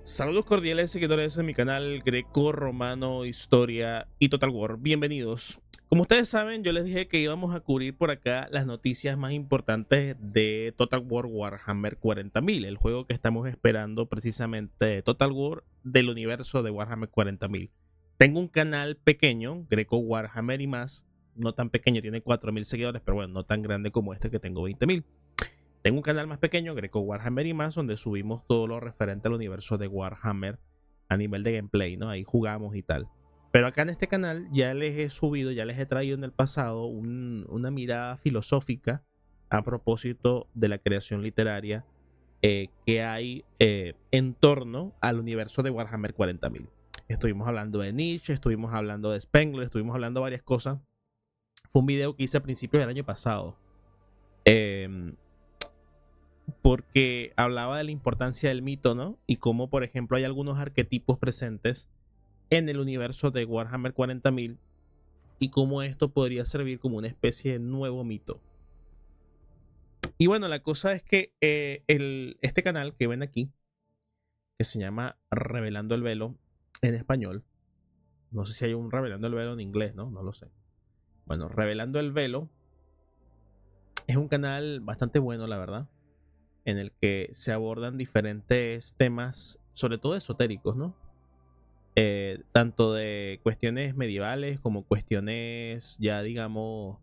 Saludos cordiales seguidores de mi canal Greco-Romano, Historia y Total War. Bienvenidos. Como ustedes saben, yo les dije que íbamos a cubrir por acá las noticias más importantes de Total War Warhammer 40.000, el juego que estamos esperando precisamente de Total War del universo de Warhammer 40.000. Tengo un canal pequeño, Greco Warhammer y más, no tan pequeño, tiene 4.000 seguidores, pero bueno, no tan grande como este que tengo 20.000. Tengo un canal más pequeño, Greco Warhammer y más, donde subimos todo lo referente al universo de Warhammer a nivel de gameplay, ¿no? Ahí jugamos y tal. Pero acá en este canal ya les he subido, ya les he traído en el pasado una mirada filosófica a propósito de la creación literaria que hay en torno al universo de Warhammer 40.000. Estuvimos hablando de Nietzsche, estuvimos hablando de Spengler, estuvimos hablando de varias cosas. Fue un video que hice a principios del año pasado. Porque hablaba de la importancia del mito, ¿no? Y cómo, por ejemplo, hay algunos arquetipos presentes en el universo de Warhammer 40.000 y cómo esto podría servir como una especie de nuevo mito. Y bueno, la cosa es que este canal que ven aquí, que se llama Revelando el Velo en español, no sé si hay un Revelando el Velo en inglés, ¿no? No lo sé. Bueno, Revelando el Velo es un canal bastante bueno, la verdad, en el que se abordan diferentes temas, sobre todo esotéricos, ¿no? Tanto de cuestiones medievales como cuestiones ya, digamos,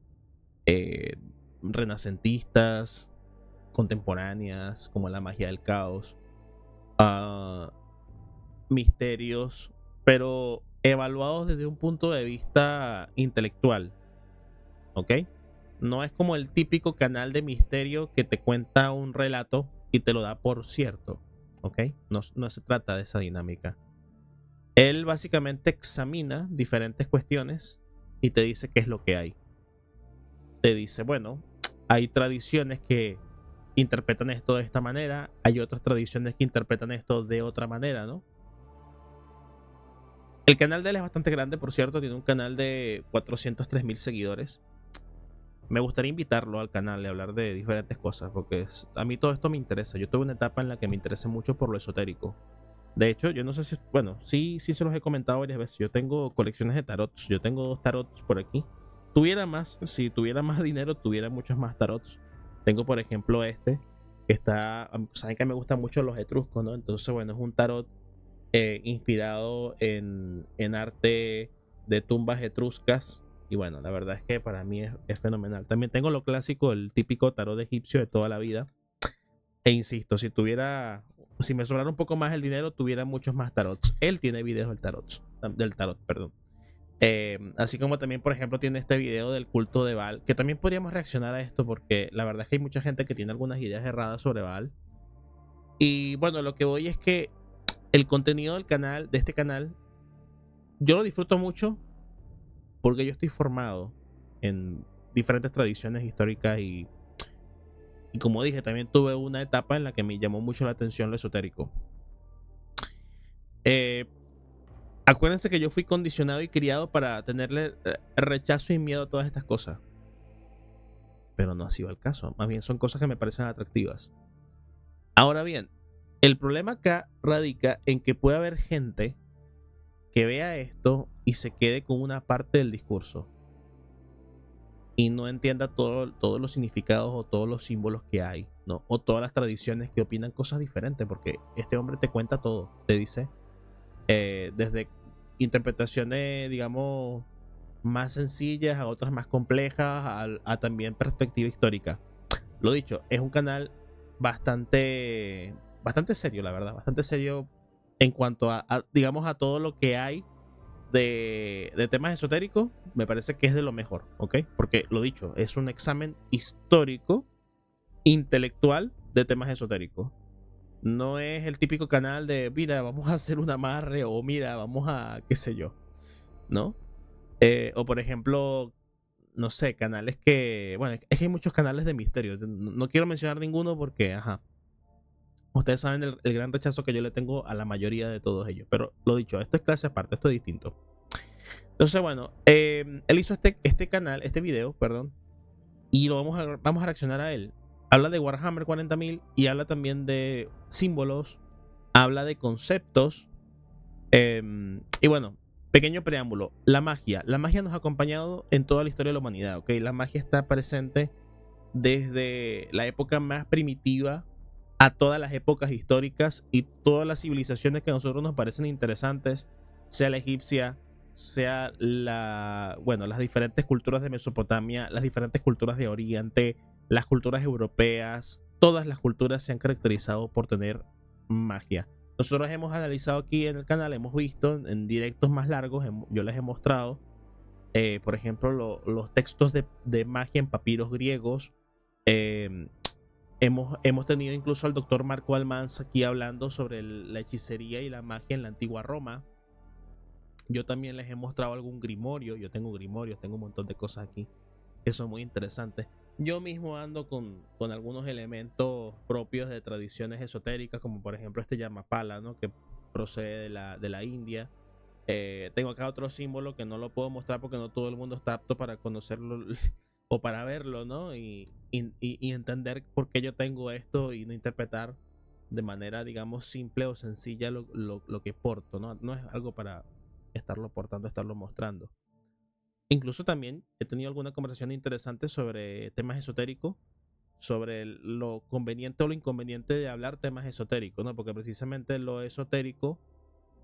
eh, renacentistas, contemporáneas, como la magia del caos, uh, misterios, pero evaluados desde un punto de vista intelectual, ¿ok? No es como el típico canal de misterio que te cuenta un relato y te lo da por cierto, ¿ok? No se trata de esa dinámica. Él básicamente examina diferentes cuestiones y te dice qué es lo que hay. Te dice, bueno, hay tradiciones que interpretan esto de esta manera, hay otras tradiciones que interpretan esto de otra manera, ¿no? El canal de él es bastante grande, por cierto, tiene un canal de 403.000 seguidores. Me gustaría invitarlo al canal y hablar de diferentes cosas, porque a mí todo esto me interesa. Yo tuve una etapa en la que me interesé mucho por lo esotérico. De hecho, yo no sé si, bueno, sí se los he comentado varias veces. Yo tengo colecciones de tarots. Yo tengo 2 tarots por aquí. Tuviera más, si tuviera más dinero, tuviera muchos más tarots. Tengo, por ejemplo, este, que está, saben que me gustan mucho los etruscos, ¿no? Entonces, bueno, es un tarot inspirado en arte de tumbas etruscas. Y bueno, la verdad es que para mí es fenomenal. También tengo lo clásico, el típico tarot egipcio de toda la vida. E insisto, si me sobrara un poco más el dinero, tuviera muchos más tarots. Él tiene videos del tarot, perdón. Así como también, por ejemplo, tiene este video del culto de Baal, que también podríamos reaccionar a esto porque la verdad es que hay mucha gente que tiene algunas ideas erradas sobre Baal. Y bueno, lo que voy es que el contenido del canal, de este canal, yo lo disfruto mucho porque yo estoy formado en diferentes tradiciones históricas y como dije, también tuve una etapa en la que me llamó mucho la atención lo esotérico. Eh, Acuérdense que yo fui condicionado y criado para tenerle rechazo y miedo a todas estas cosas. Pero no ha sido el caso. Más bien son cosas que me parecen atractivas. Ahora bien, el problema acá radica en que puede haber gente que vea esto y se quede con una parte del discurso y no entienda todos los significados o todos los símbolos que hay, ¿no? O todas las tradiciones que opinan cosas diferentes, porque este hombre te cuenta todo, te dice desde interpretaciones, digamos, más sencillas a otras más complejas, a también perspectiva histórica. Lo dicho, es un canal bastante serio, la verdad, bastante serio en cuanto digamos, a todo lo que hay de temas esotéricos. Me parece que es de lo mejor, ¿ok? Porque lo dicho, es un examen histórico, intelectual de temas esotéricos. No es el típico canal de, mira, vamos a hacer un amarre o mira, vamos a, qué sé yo, ¿no? O por ejemplo, no sé, canales que, bueno, es que hay muchos canales de misterio. No quiero mencionar ninguno porque, ajá, ustedes saben el gran rechazo que yo le tengo a la mayoría de todos ellos. Pero lo dicho, esto es clase aparte, esto es distinto. Entonces, bueno, él hizo este canal, este video, perdón, y vamos a reaccionar a él. Habla de Warhammer 40.000 y habla también de símbolos, habla de conceptos. Y bueno, pequeño preámbulo. La magia. La magia nos ha acompañado en toda la historia de la humanidad, ¿ok? La magia está presente desde la época más primitiva a todas las épocas históricas y todas las civilizaciones que a nosotros nos parecen interesantes, sea la egipcia, sea bueno, las diferentes culturas de Mesopotamia, las diferentes culturas de Oriente, las culturas europeas, todas las culturas se han caracterizado por tener magia. Nosotros hemos analizado aquí en el canal, hemos visto en directos más largos, yo les he mostrado, por ejemplo, los textos de magia en papiros griegos. eh, hemos tenido incluso al doctor Marco Almanza aquí hablando sobre la hechicería y la magia en la antigua Roma. Yo también les he mostrado algún grimorio. Yo tengo grimorios, tengo un montón de cosas aquí que son muy interesantes. Yo mismo ando con algunos elementos propios de tradiciones esotéricas, como por ejemplo este Yamapala, ¿no? Que procede de la India. Tengo acá otro símbolo que no lo puedo mostrar porque no todo el mundo está apto para conocerlo o para verlo, ¿no? Y entender por qué yo tengo esto y no interpretar de manera, digamos, simple o sencilla lo que porto, ¿no? No es algo para estarlo portando, estarlo mostrando. Incluso también he tenido alguna conversación interesante sobre temas esotéricos, sobre lo conveniente o lo inconveniente de hablar temas esotéricos, ¿no? Porque precisamente lo esotérico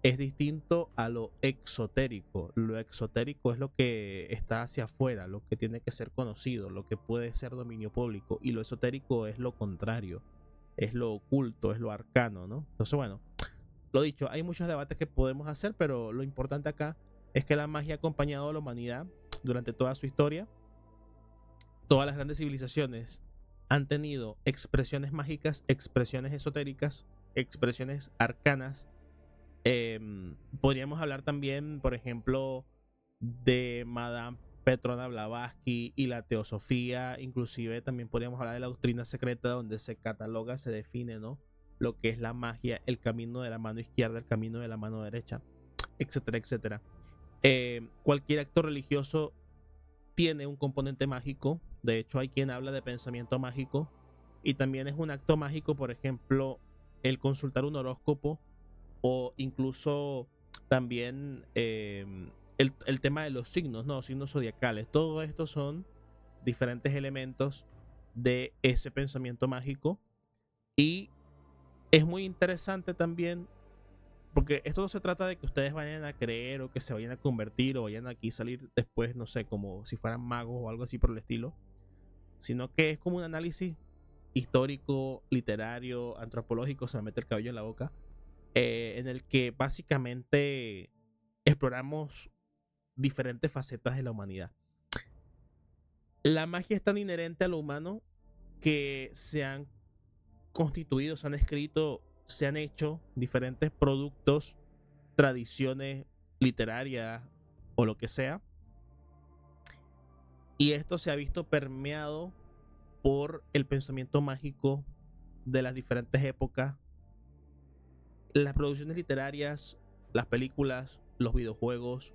es distinto a lo exotérico. Lo exotérico es lo que está hacia afuera, lo que tiene que ser conocido, lo que puede ser dominio público. Y lo esotérico es lo contrario, es lo oculto, es lo arcano, ¿no? Entonces, bueno, lo dicho, hay muchos debates que podemos hacer, pero lo importante acá es que la magia ha acompañado a la humanidad durante toda su historia. Todas las grandes civilizaciones han tenido expresiones mágicas, expresiones esotéricas, expresiones arcanas. Podríamos hablar también, por ejemplo, de Madame Petrona Blavatsky y la teosofía. Inclusive también podríamos hablar de la doctrina secreta, donde se cataloga, se define, ¿no? Lo que es la magia, el camino de la mano izquierda, el camino de la mano derecha, etcétera, etcétera. Cualquier acto religioso tiene un componente mágico. De hecho, hay quien habla de pensamiento mágico. Y también es un acto mágico, por ejemplo, el consultar un horóscopo o incluso también el tema de los signos, ¿no? Signos zodiacales. Todo esto son diferentes elementos de ese pensamiento mágico. Y es muy interesante también, porque esto no se trata de que ustedes vayan a creer o que se vayan a convertir o vayan aquí a salir después, no sé, como si fueran magos o algo así por el estilo, sino que es como un análisis histórico, literario, antropológico, se me mete el cabello en la boca, en el que básicamente exploramos diferentes facetas de la humanidad. La magia es tan inherente a lo humano que se han constituido, se han escrito, se han hecho diferentes productos, tradiciones literarias o lo que sea. Y esto se ha visto permeado por el pensamiento mágico de las diferentes épocas. Las producciones literarias, las películas, los videojuegos,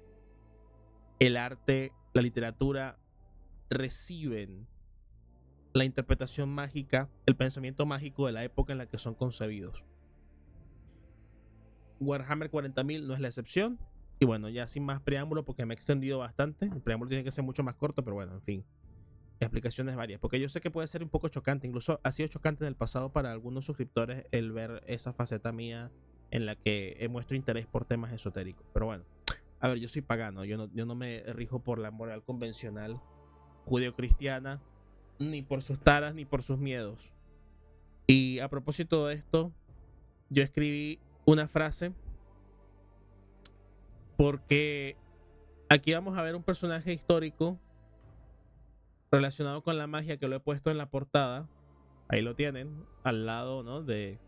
el arte, la literatura reciben la interpretación mágica, el pensamiento mágico de la época en la que son concebidos. Warhammer 40.000 no es la excepción. Y bueno, ya sin más preámbulo, porque me he extendido bastante. El preámbulo tiene que ser mucho más corto, pero bueno, en fin. Explicaciones varias. Porque yo sé que puede ser un poco chocante. Incluso ha sido chocante en el pasado para algunos suscriptores el ver esa faceta mía en la que muestro interés por temas esotéricos. Pero bueno, a ver, yo soy pagano. Yo no me rijo por la moral convencional judeocristiana, ni por sus taras, ni por sus miedos. Y a propósito de esto, yo escribí una frase porque aquí vamos a ver un personaje histórico relacionado con la magia que lo he puesto en la portada. Ahí lo tienen, al lado, ¿no? de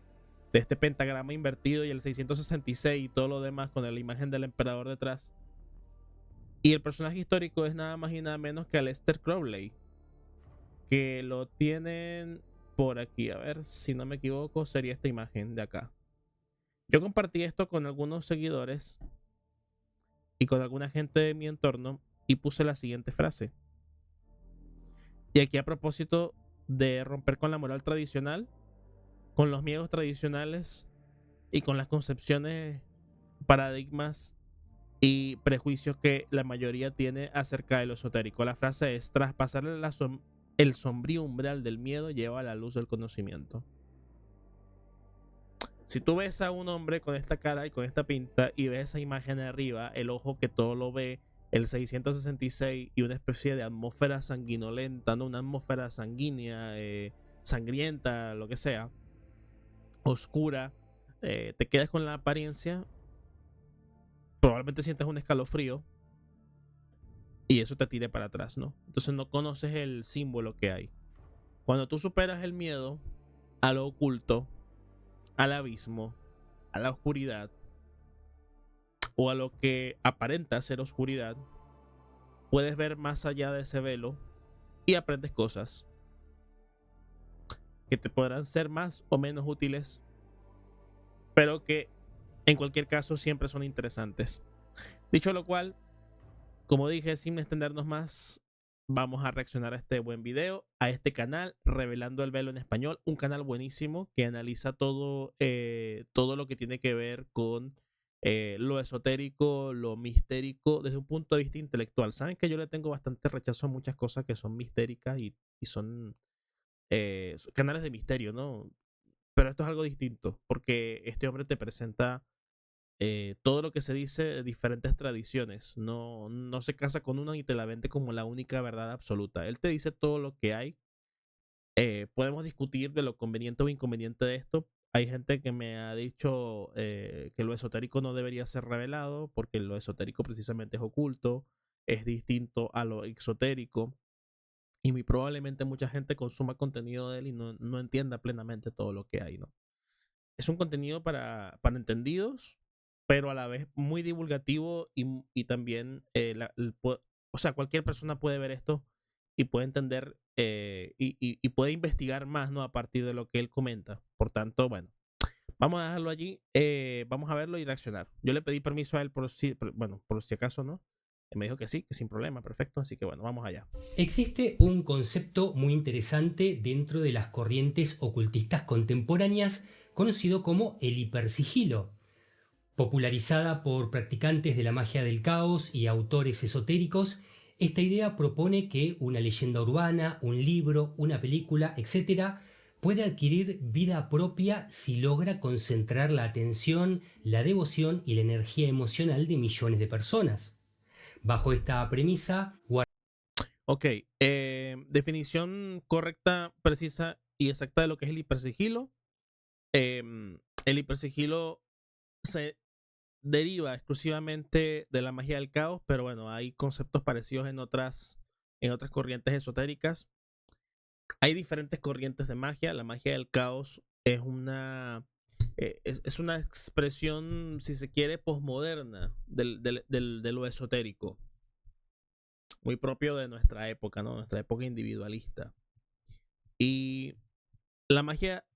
este pentagrama invertido y el 666 y todo lo demás con la imagen del emperador detrás. Y el personaje histórico es nada más y nada menos que Aleister Crowley, que lo tienen por aquí. A ver, si no me equivoco, sería esta imagen de acá. Yo compartí esto con algunos seguidores y con alguna gente de mi entorno y puse la siguiente frase. Y aquí a propósito de romper con la moral tradicional, con los miedos tradicionales y con las concepciones, paradigmas y prejuicios que la mayoría tiene acerca de lo esotérico. La frase es: traspasar el sombrío umbral del miedo lleva a la luz del conocimiento. Si tú ves a un hombre con esta cara y con esta pinta y ves esa imagen de arriba, el ojo que todo lo ve, el 666 y una especie de atmósfera sanguinolenta, ¿no? Una atmósfera sanguínea, sangrienta, lo que sea, oscura, te quedas con la apariencia, probablemente sientas un escalofrío y eso te tire para atrás, ¿no? Entonces no conoces el símbolo que hay. Cuando tú superas el miedo a lo oculto, al abismo, a la oscuridad o a lo que aparenta ser oscuridad, puedes ver más allá de ese velo y aprendes cosas que te podrán ser más o menos útiles, pero que en cualquier caso siempre son interesantes. Dicho lo cual, como dije, sin extendernos más, vamos a reaccionar a este buen video, a este canal, Revelando el Velo en Español, un canal buenísimo que analiza todo lo que tiene que ver con lo esotérico, lo mistérico, desde un punto de vista intelectual. Saben que yo le tengo bastante rechazo a muchas cosas que son mistéricas y son canales de misterio, ¿no? Pero esto es algo distinto, porque este hombre te presenta todo lo que se dice de diferentes tradiciones. No se casa con una y te la vende como la única verdad absoluta. Él te dice todo lo que hay. Podemos discutir de lo conveniente o inconveniente de esto. Hay gente que me ha dicho que lo esotérico no debería ser revelado porque lo esotérico precisamente es oculto, es distinto a lo exotérico y muy probablemente mucha gente consuma contenido de él y no entienda plenamente todo lo que hay, ¿no? Es un contenido para entendidos, pero a la vez muy divulgativo y también, o sea, cualquier persona puede ver esto y puede entender y puede investigar más, ¿no? A partir de lo que él comenta. Por tanto, bueno, vamos a dejarlo allí, vamos a verlo y reaccionar. Yo le pedí permiso a él bueno, por si acaso, ¿no? Él me dijo que sí, que sin problema, perfecto. Así que bueno, vamos allá. Existe un concepto muy interesante dentro de las corrientes ocultistas contemporáneas conocido como el hipersigilo. Popularizada por practicantes de la magia del caos y autores esotéricos, esta idea propone que una leyenda urbana, un libro, una película, etc., puede adquirir vida propia si logra concentrar la atención, la devoción y la energía emocional de millones de personas. Bajo esta premisa, Ok, definición correcta, precisa y exacta de lo que es el hipersigilo. El hipersigilo se deriva exclusivamente de la magia del caos, pero bueno, hay conceptos parecidos en otras corrientes esotéricas. Hay diferentes corrientes de magia. La magia del caos es una expresión, si se quiere, posmoderna de lo esotérico, muy propio de nuestra época, ¿no? Nuestra época individualista. Y la magia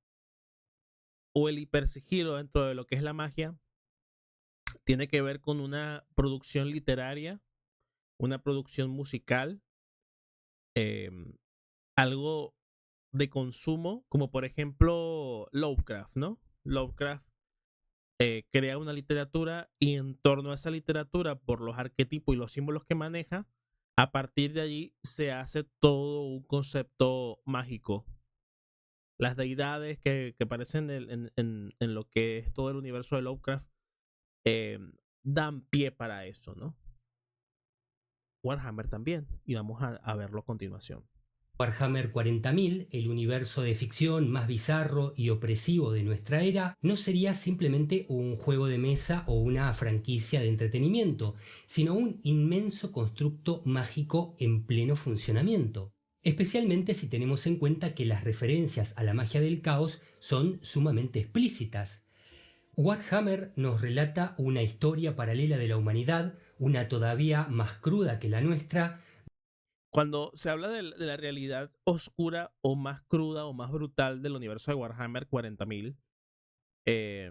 o el hipersigilo dentro de lo que es la magia tiene que ver con una producción literaria, una producción musical, eh, algo de consumo, como por ejemplo Lovecraft, ¿no? Lovecraft crea una literatura y en torno a esa literatura, por los arquetipos y los símbolos que maneja, a partir de allí se hace todo un concepto mágico. Las deidades que aparecen en lo que es todo el universo de Lovecraft eh, dan pie para eso, ¿no? Warhammer también, y vamos a verlo a continuación. Warhammer 40.000, el universo de ficción más bizarro y opresivo de nuestra era, no sería simplemente un juego de mesa o una franquicia de entretenimiento, sino un inmenso constructo mágico en pleno funcionamiento. Especialmente si tenemos en cuenta que las referencias a la magia del caos son sumamente explícitas. Warhammer nos relata una historia paralela de la humanidad, una todavía más cruda que la nuestra. Cuando se habla de la realidad oscura o más cruda o más brutal del universo de Warhammer 40.000, eh,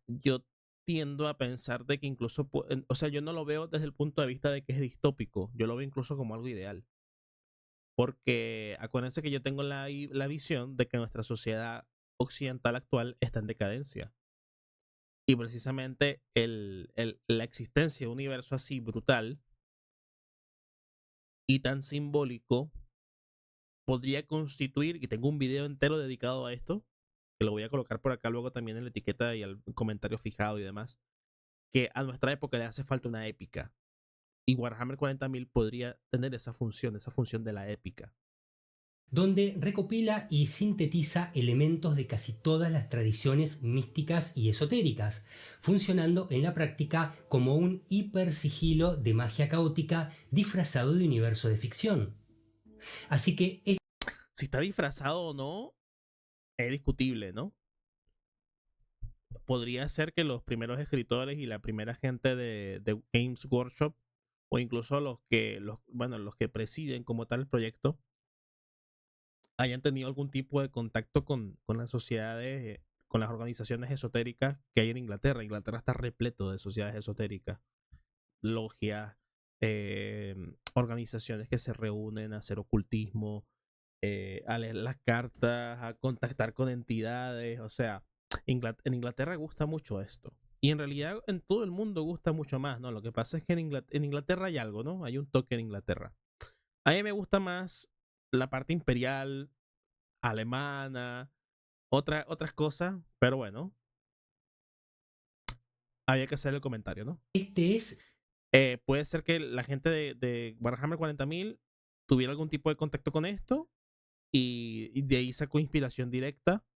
yo tiendo a pensar de que incluso, o sea, yo no lo veo desde el punto de vista de que es distópico, yo lo veo incluso como algo ideal. Porque acuérdense que yo tengo la visión de que nuestra sociedad occidental actual está en decadencia. Y precisamente la existencia de un universo así brutal y tan simbólico podría constituir, y tengo un video entero dedicado a esto, que lo voy a colocar por acá luego también en la etiqueta y al comentario fijado y demás, que a nuestra época le hace falta una épica. Y Warhammer 40.000 podría tener esa función de la épica. Donde recopila y sintetiza elementos de casi todas las tradiciones místicas y esotéricas, funcionando en la práctica como un hipersigilo de magia caótica disfrazado de universo de ficción. Así que si está disfrazado o no, es discutible, ¿no? Podría ser que los primeros escritores y la primera gente de Games Workshop, o incluso los que presiden como tal el proyecto, hayan tenido algún tipo de contacto con las sociedades, con las organizaciones esotéricas que hay en Inglaterra. Inglaterra está repleto de sociedades esotéricas, logias, organizaciones que se reúnen a hacer ocultismo, a leer las cartas, a contactar con entidades. O sea, en Inglaterra gusta mucho esto. Y en realidad en todo el mundo gusta mucho más, ¿no? Lo que pasa es que en Inglaterra hay algo, ¿no? Hay un toque en Inglaterra. A mí me gusta más la parte imperial, alemana, otras cosas, pero bueno, había que hacer el comentario, ¿no? este es Puede ser que la gente de Warhammer 40.000 tuviera algún tipo de contacto con esto y de ahí sacó inspiración directa,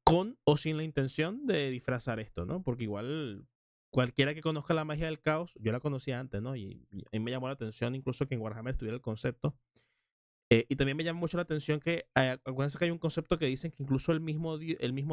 con o sin la intención de disfrazar esto, ¿no? Porque igual cualquiera que conozca la magia del caos, yo la conocía antes, ¿no? Y a mí me llamó la atención incluso que en Warhammer estuviera el concepto. Y también me llama mucho la atención que, acuérdense que hay un concepto que dicen que incluso el mismo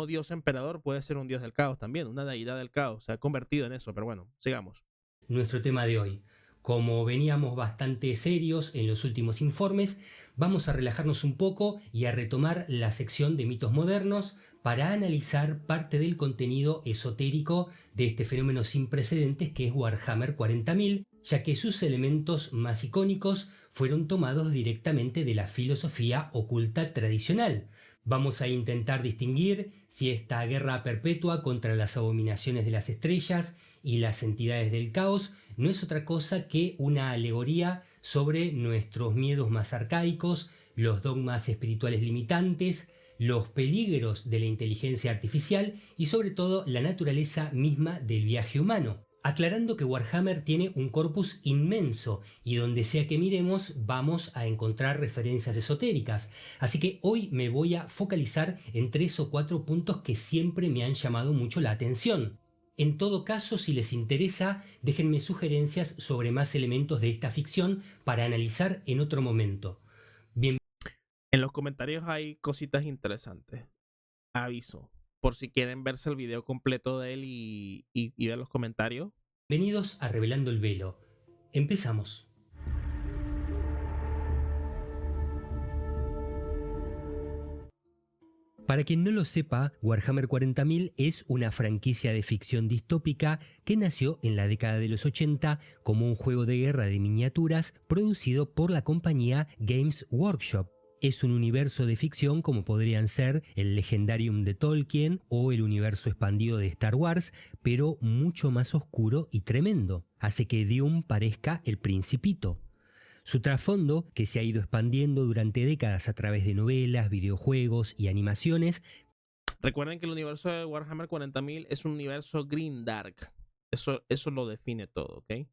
dios emperador puede ser un dios del caos también, una deidad del caos, se ha convertido en eso, pero bueno, sigamos. nuestro tema de hoy. Como veníamos bastante serios en los últimos informes, vamos a relajarnos un poco y a retomar la sección de mitos modernos para analizar parte del contenido esotérico de este fenómeno sin precedentes que es Warhammer 40.000, ya que sus elementos más icónicos fueron tomados directamente de la filosofía oculta tradicional. Vamos a intentar distinguir si esta guerra perpetua contra las abominaciones de las estrellas y las entidades del caos no es otra cosa que una alegoría sobre nuestros miedos más arcaicos, los dogmas espirituales limitantes, los peligros de la inteligencia artificial y sobre todo la naturaleza misma del viaje humano. Aclarando que Warhammer tiene un corpus inmenso y donde sea que miremos vamos a encontrar referencias esotéricas. Así que hoy me voy a focalizar en 3 o 4 puntos que siempre me han llamado mucho la atención. En todo caso, si les interesa, déjenme sugerencias sobre más elementos de esta ficción para analizar en otro momento. Bien. En los comentarios hay cositas interesantes. Aviso, por si quieren verse el video completo de él y ver los comentarios. Bienvenidos a Revelando el Velo. Empezamos. Para quien no lo sepa, Warhammer 40.000 es una franquicia de ficción distópica que nació en la década de los 80 como un juego de guerra de miniaturas producido por la compañía Games Workshop. Es un universo de ficción como podrían ser el Legendarium de Tolkien o el universo expandido de Star Wars, pero mucho más oscuro y tremendo. Hace que Dune parezca el Principito. Su trasfondo, que se ha ido expandiendo durante décadas a través de novelas, videojuegos y animaciones. Recuerden que el universo de Warhammer 40.000 es un universo grimdark. Eso lo define todo, ¿ok?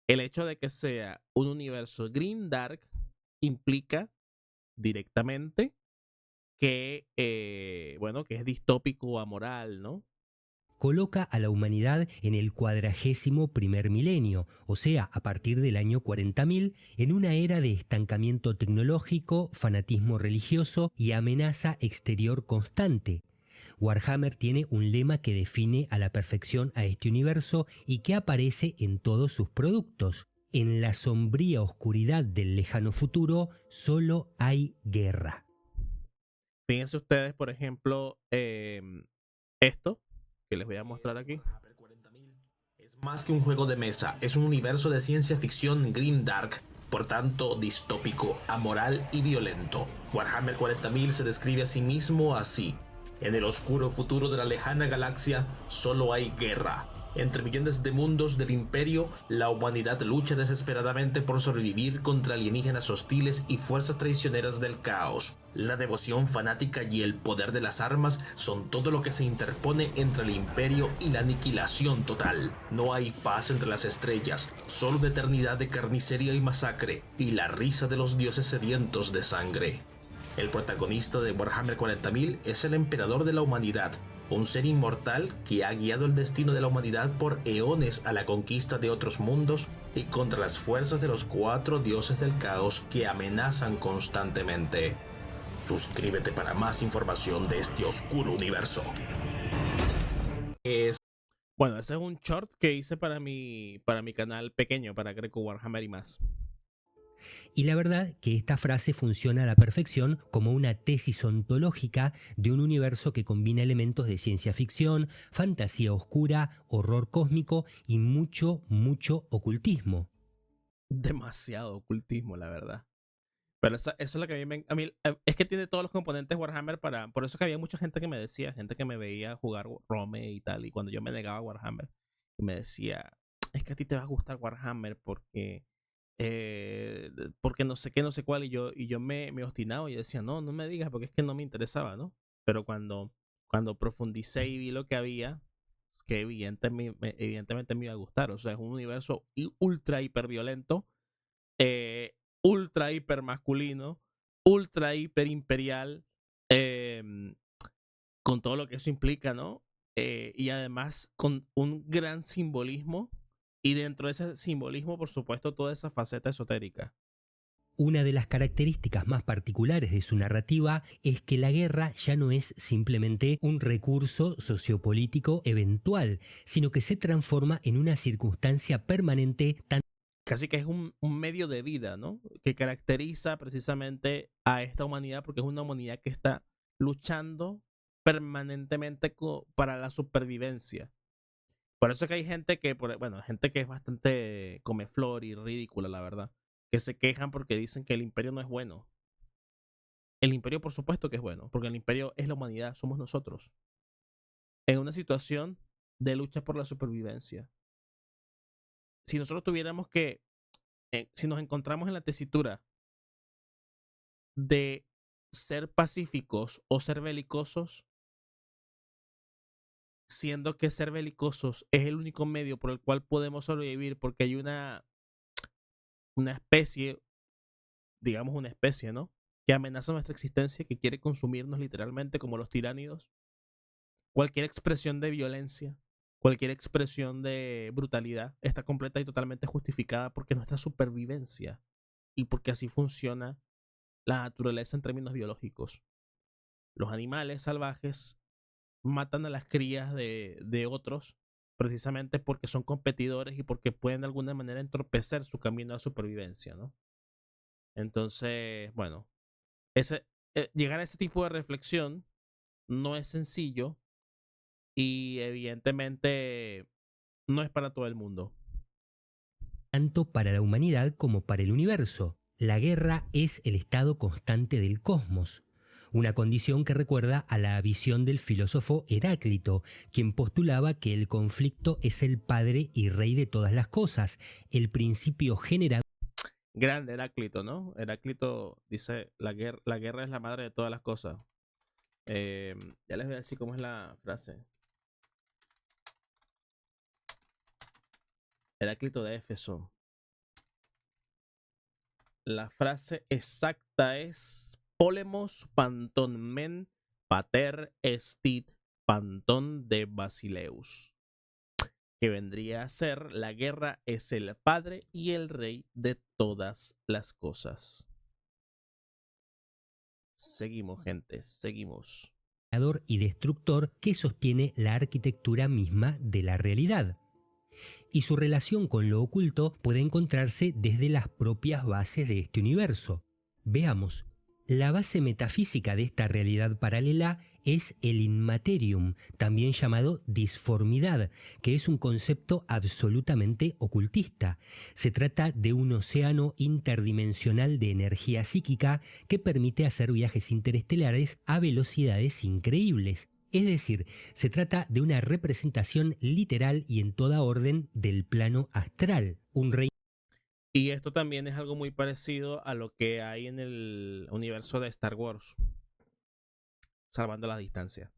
El hecho de que sea un universo grimdark implica directamente que, que es distópico o amoral, ¿no? Coloca a la humanidad en el 41.º milenio, o sea, a partir del año 40.000, en una era de estancamiento tecnológico, fanatismo religioso y amenaza exterior constante. Warhammer tiene un lema que define a la perfección a este universo y que aparece en todos sus productos. En la sombría oscuridad del lejano futuro solo hay guerra. Fíjense ustedes, por ejemplo, esto que les voy a mostrar aquí. Es más que un juego de mesa, es un universo de ciencia ficción grimdark, por tanto distópico, amoral y violento. Warhammer 40.000 se describe a sí mismo así. En el oscuro futuro de la lejana galaxia, solo hay guerra. Entre millones de mundos del Imperio, la humanidad lucha desesperadamente por sobrevivir contra alienígenas hostiles y fuerzas traicioneras del caos. La devoción fanática y el poder de las armas son todo lo que se interpone entre el Imperio y la aniquilación total. No hay paz entre las estrellas, solo una eternidad de carnicería y masacre, y la risa de los dioses sedientos de sangre. El protagonista de Warhammer 40.000 es el emperador de la humanidad, un ser inmortal que ha guiado el destino de la humanidad por eones a la conquista de otros mundos y contra las fuerzas de los 4 dioses del caos que amenazan constantemente. Suscríbete para más información de este oscuro universo. Bueno, ese es un short que hice para mi canal pequeño, para Greco Warhammer y más. Y la verdad que esta frase funciona a la perfección como una tesis ontológica de un universo que combina elementos de ciencia ficción, fantasía oscura, horror cósmico y mucho ocultismo. Demasiado ocultismo, la verdad. Pero eso es lo que a mí es que tiene todos los componentes Warhammer por eso que había mucha gente que me decía, gente que me veía jugar Rome y tal, y cuando yo me negaba a Warhammer, me decía, es que a ti te va a gustar Warhammer porque no sé qué, no sé cuál, y yo me obstinaba y decía, no me digas porque es que no me interesaba, ¿no? Pero cuando profundicé y vi lo que había, es que evidentemente me iba a gustar. O sea, es un universo ultra hiper violento, ultra hiper masculino, ultra hiper imperial, con todo lo que eso implica, ¿no? Y además con un gran simbolismo. Y dentro de ese simbolismo, por supuesto, toda esa faceta esotérica. Una de las características más particulares de su narrativa es que la guerra ya no es simplemente un recurso sociopolítico eventual, sino que se transforma en una circunstancia permanente tan... Casi que es un medio de vida, ¿no? Que caracteriza precisamente a esta humanidad, porque es una humanidad que está luchando permanentemente para la supervivencia. Por eso es que hay gente gente que es bastante comeflor y ridícula, la verdad, que se quejan porque dicen que el imperio no es bueno. El imperio, por supuesto que es bueno, porque el imperio es la humanidad, somos nosotros. En una situación de lucha por la supervivencia. Si nosotros tuviéramos si nos encontramos en la tesitura de ser pacíficos o ser belicosos, siendo que ser belicosos es el único medio por el cual podemos sobrevivir, porque hay una especie, digamos una especie, ¿no? Que amenaza nuestra existencia, que quiere consumirnos literalmente como los tiránidos. Cualquier expresión de violencia, cualquier expresión de brutalidad está completa y totalmente justificada porque nuestra supervivencia y porque así funciona la naturaleza en términos biológicos. Los animales salvajes matan a las crías de otros precisamente porque son competidores y porque pueden de alguna manera entorpecer su camino a la supervivencia, ¿no? Entonces, bueno, llegar a ese tipo de reflexión no es sencillo y evidentemente no es para todo el mundo. Tanto para la humanidad como para el universo. La guerra es el estado constante del cosmos. Una condición que recuerda a la visión del filósofo Heráclito, quien postulaba que el conflicto es el padre y rey de todas las cosas, el principio generador. Grande Heráclito, ¿no? Heráclito dice, la guerra es la madre de todas las cosas. Ya les voy a decir cómo es la frase. Heráclito de Éfeso. La frase exacta es Polemos panton men pater estit panton de Basileus, que vendría a ser la guerra es el padre y el rey de todas las cosas. Seguimos, gente, seguimos. Y destructor que sostiene la arquitectura misma de la realidad. Y su relación con lo oculto puede encontrarse desde las propias bases de este universo. Veamos. La base metafísica de esta realidad paralela es el inmaterium, también llamado disformidad, que es un concepto absolutamente ocultista. Se trata de un océano interdimensional de energía psíquica que permite hacer viajes interestelares a velocidades increíbles. Es decir, se trata de una representación literal y en toda orden del plano astral, un reino. Y esto también es algo muy parecido a lo que hay en el universo de Star Wars, salvando las distancias.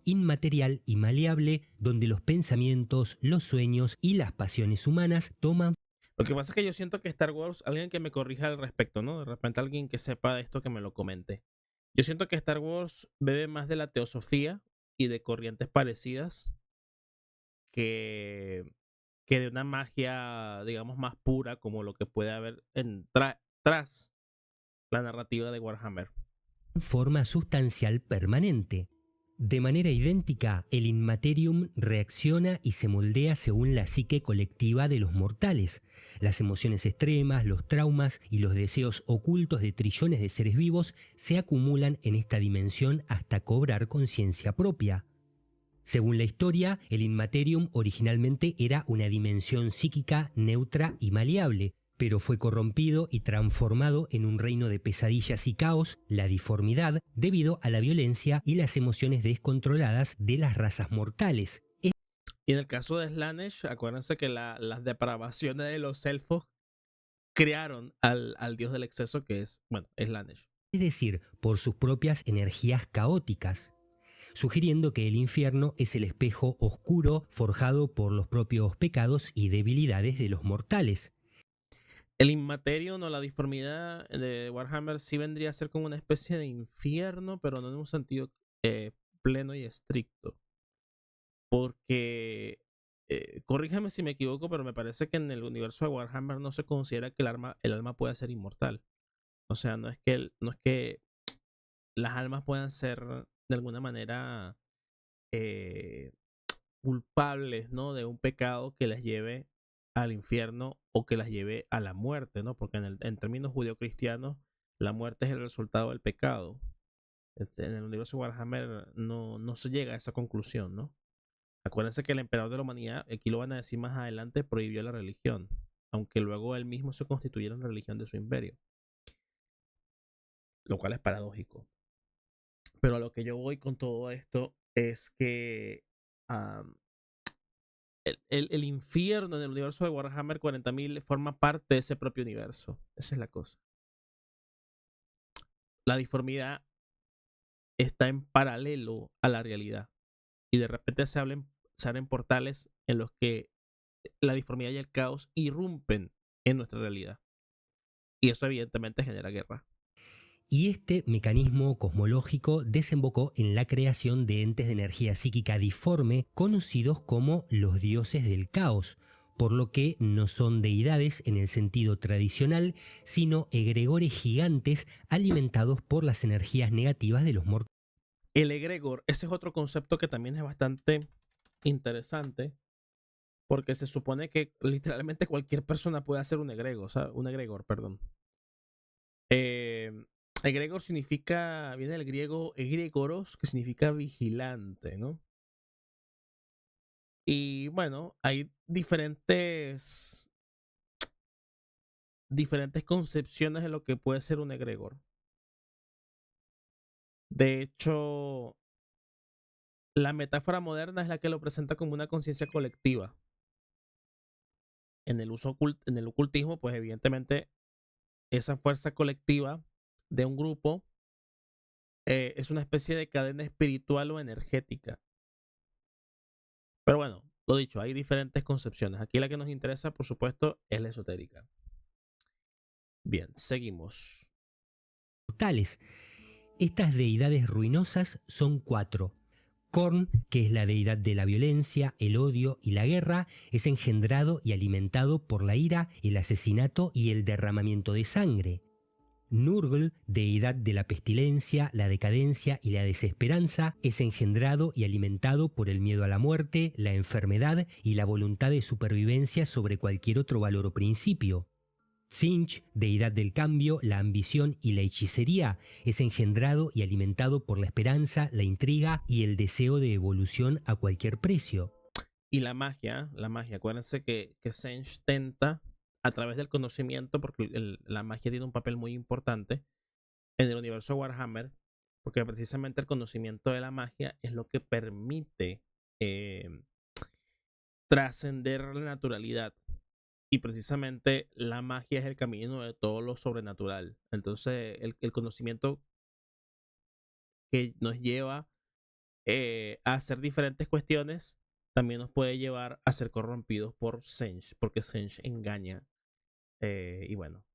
Inmaterial y maleable, donde los pensamientos, los sueños y las pasiones humanas toman. Lo que pasa es que yo siento que Star Wars, alguien que me corrija al respecto, ¿no? De repente alguien que sepa de esto que me lo comente. Yo siento que Star Wars bebe más de la teosofía y de corrientes parecidas que de una magia, digamos, más pura como lo que puede haber tras la narrativa de Warhammer. Forma sustancial permanente. De manera idéntica, el Inmaterium reacciona y se moldea según la psique colectiva de los mortales. Las emociones extremas, los traumas y los deseos ocultos de trillones de seres vivos se acumulan en esta dimensión hasta cobrar conciencia propia. Según la historia, el Inmaterium originalmente era una dimensión psíquica neutra y maleable, pero fue corrompido y transformado en un reino de pesadillas y caos, la disformidad, debido a la violencia y las emociones descontroladas de las razas mortales. Y en el caso de Slaanesh, acuérdense que las depravaciones de los elfos crearon al dios del exceso, que es, bueno, Slaanesh. Es decir, por sus propias energías caóticas, sugiriendo que el infierno es el espejo oscuro forjado por los propios pecados y debilidades de los mortales. El Inmaterium o la disformidad de Warhammer sí vendría a ser como una especie de infierno, pero no en un sentido pleno y estricto. Porque, corríjame si me equivoco, pero me parece que en el universo de Warhammer no se considera que el alma pueda ser inmortal. O sea, no es que las almas puedan ser de alguna manera culpables, ¿no? De un pecado que las lleve al infierno o que las lleve a la muerte, ¿no? Porque en términos judeocristianos, la muerte es el resultado del pecado. En el universo de Warhammer no se llega a esa conclusión, ¿no? Acuérdense que el emperador de la humanidad, aquí lo van a decir más adelante, prohibió la religión, aunque luego él mismo se constituyera en religión de su imperio. Lo cual es paradójico. Pero a lo que yo voy con todo esto es que el infierno en el universo de Warhammer 40.000 forma parte de ese propio universo. Esa es la cosa. La disformidad está en paralelo a la realidad. Y de repente se abren portales en los que la disformidad y el caos irrumpen en nuestra realidad. Y eso evidentemente genera guerra. Y este mecanismo cosmológico desembocó en la creación de entes de energía psíquica disforme conocidos como los dioses del caos, por lo que no son deidades en el sentido tradicional, sino egregores gigantes alimentados por las energías negativas de los mortales. El egregor, ese es otro concepto que también es bastante interesante, porque se supone que literalmente cualquier persona puede hacer un egregor, o sea, un egregor, perdón. Egregor viene del griego egregoros, que significa vigilante, ¿no? Y bueno, hay diferentes concepciones de lo que puede ser un egregor. De hecho, la metáfora moderna es la que lo presenta como una conciencia colectiva. En el ocultismo, pues evidentemente esa fuerza colectiva de un grupo es una especie de cadena espiritual o energética. Pero bueno, lo dicho, hay diferentes concepciones. Aquí la que nos interesa, por supuesto, es la esotérica. Bien, seguimos. Tales. Estas deidades ruinosas son 4. Khorne, que es la deidad de la violencia, el odio y la guerra, es engendrado y alimentado por la ira, el asesinato y el derramamiento de sangre. Nurgle, deidad de la pestilencia, la decadencia y la desesperanza, es engendrado y alimentado por el miedo a la muerte, la enfermedad y la voluntad de supervivencia sobre cualquier otro valor o principio. Tzeentch, deidad del cambio, la ambición y la hechicería, es engendrado y alimentado por la esperanza, la intriga y el deseo de evolución a cualquier precio. Y la magia, acuérdense que Tzeentch tenta a través del conocimiento, porque la magia tiene un papel muy importante en el universo Warhammer, porque precisamente el conocimiento de la magia es lo que permite eh, trascender la naturalidad. Y precisamente la magia es el camino de todo lo sobrenatural. Entonces, el conocimiento que nos lleva a hacer diferentes cuestiones también nos puede llevar a ser corrompidos por Tzeentch, porque Tzeentch engaña. Y bueno.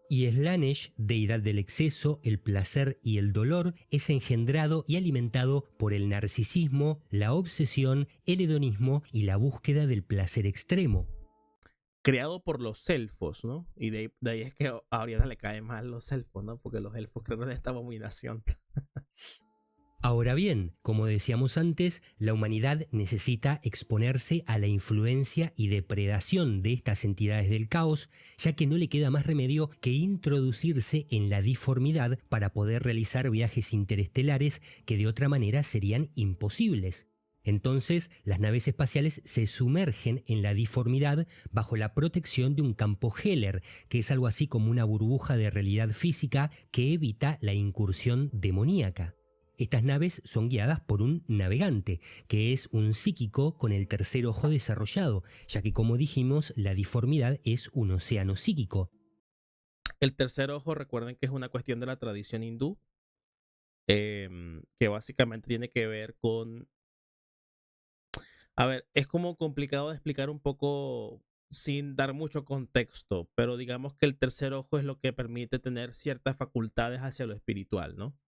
Y Slaanesh, deidad del exceso, el placer y el dolor, es engendrado y alimentado por el narcisismo, la obsesión, el hedonismo y la búsqueda del placer extremo. Creado por los elfos, ¿no? Y de ahí es que a Oriana le caen mal los elfos, ¿no? Porque los elfos crearon esta abominación. Ahora bien, como decíamos antes, la humanidad necesita exponerse a la influencia y depredación de estas entidades del caos, ya que no le queda más remedio que introducirse en la diformidad para poder realizar viajes interestelares que de otra manera serían imposibles. Entonces, las naves espaciales se sumergen en la diformidad bajo la protección de un campo Heller, que es algo así como una burbuja de realidad física que evita la incursión demoníaca. Estas naves son guiadas por un navegante, que es un psíquico con el tercer ojo desarrollado, ya que como dijimos, la diformidad es un océano psíquico. El tercer ojo, recuerden que es una cuestión de la tradición hindú, que básicamente tiene que ver con... A ver, es como complicado de explicar un poco sin dar mucho contexto, pero digamos que el tercer ojo es lo que permite tener ciertas facultades hacia lo espiritual, ¿no?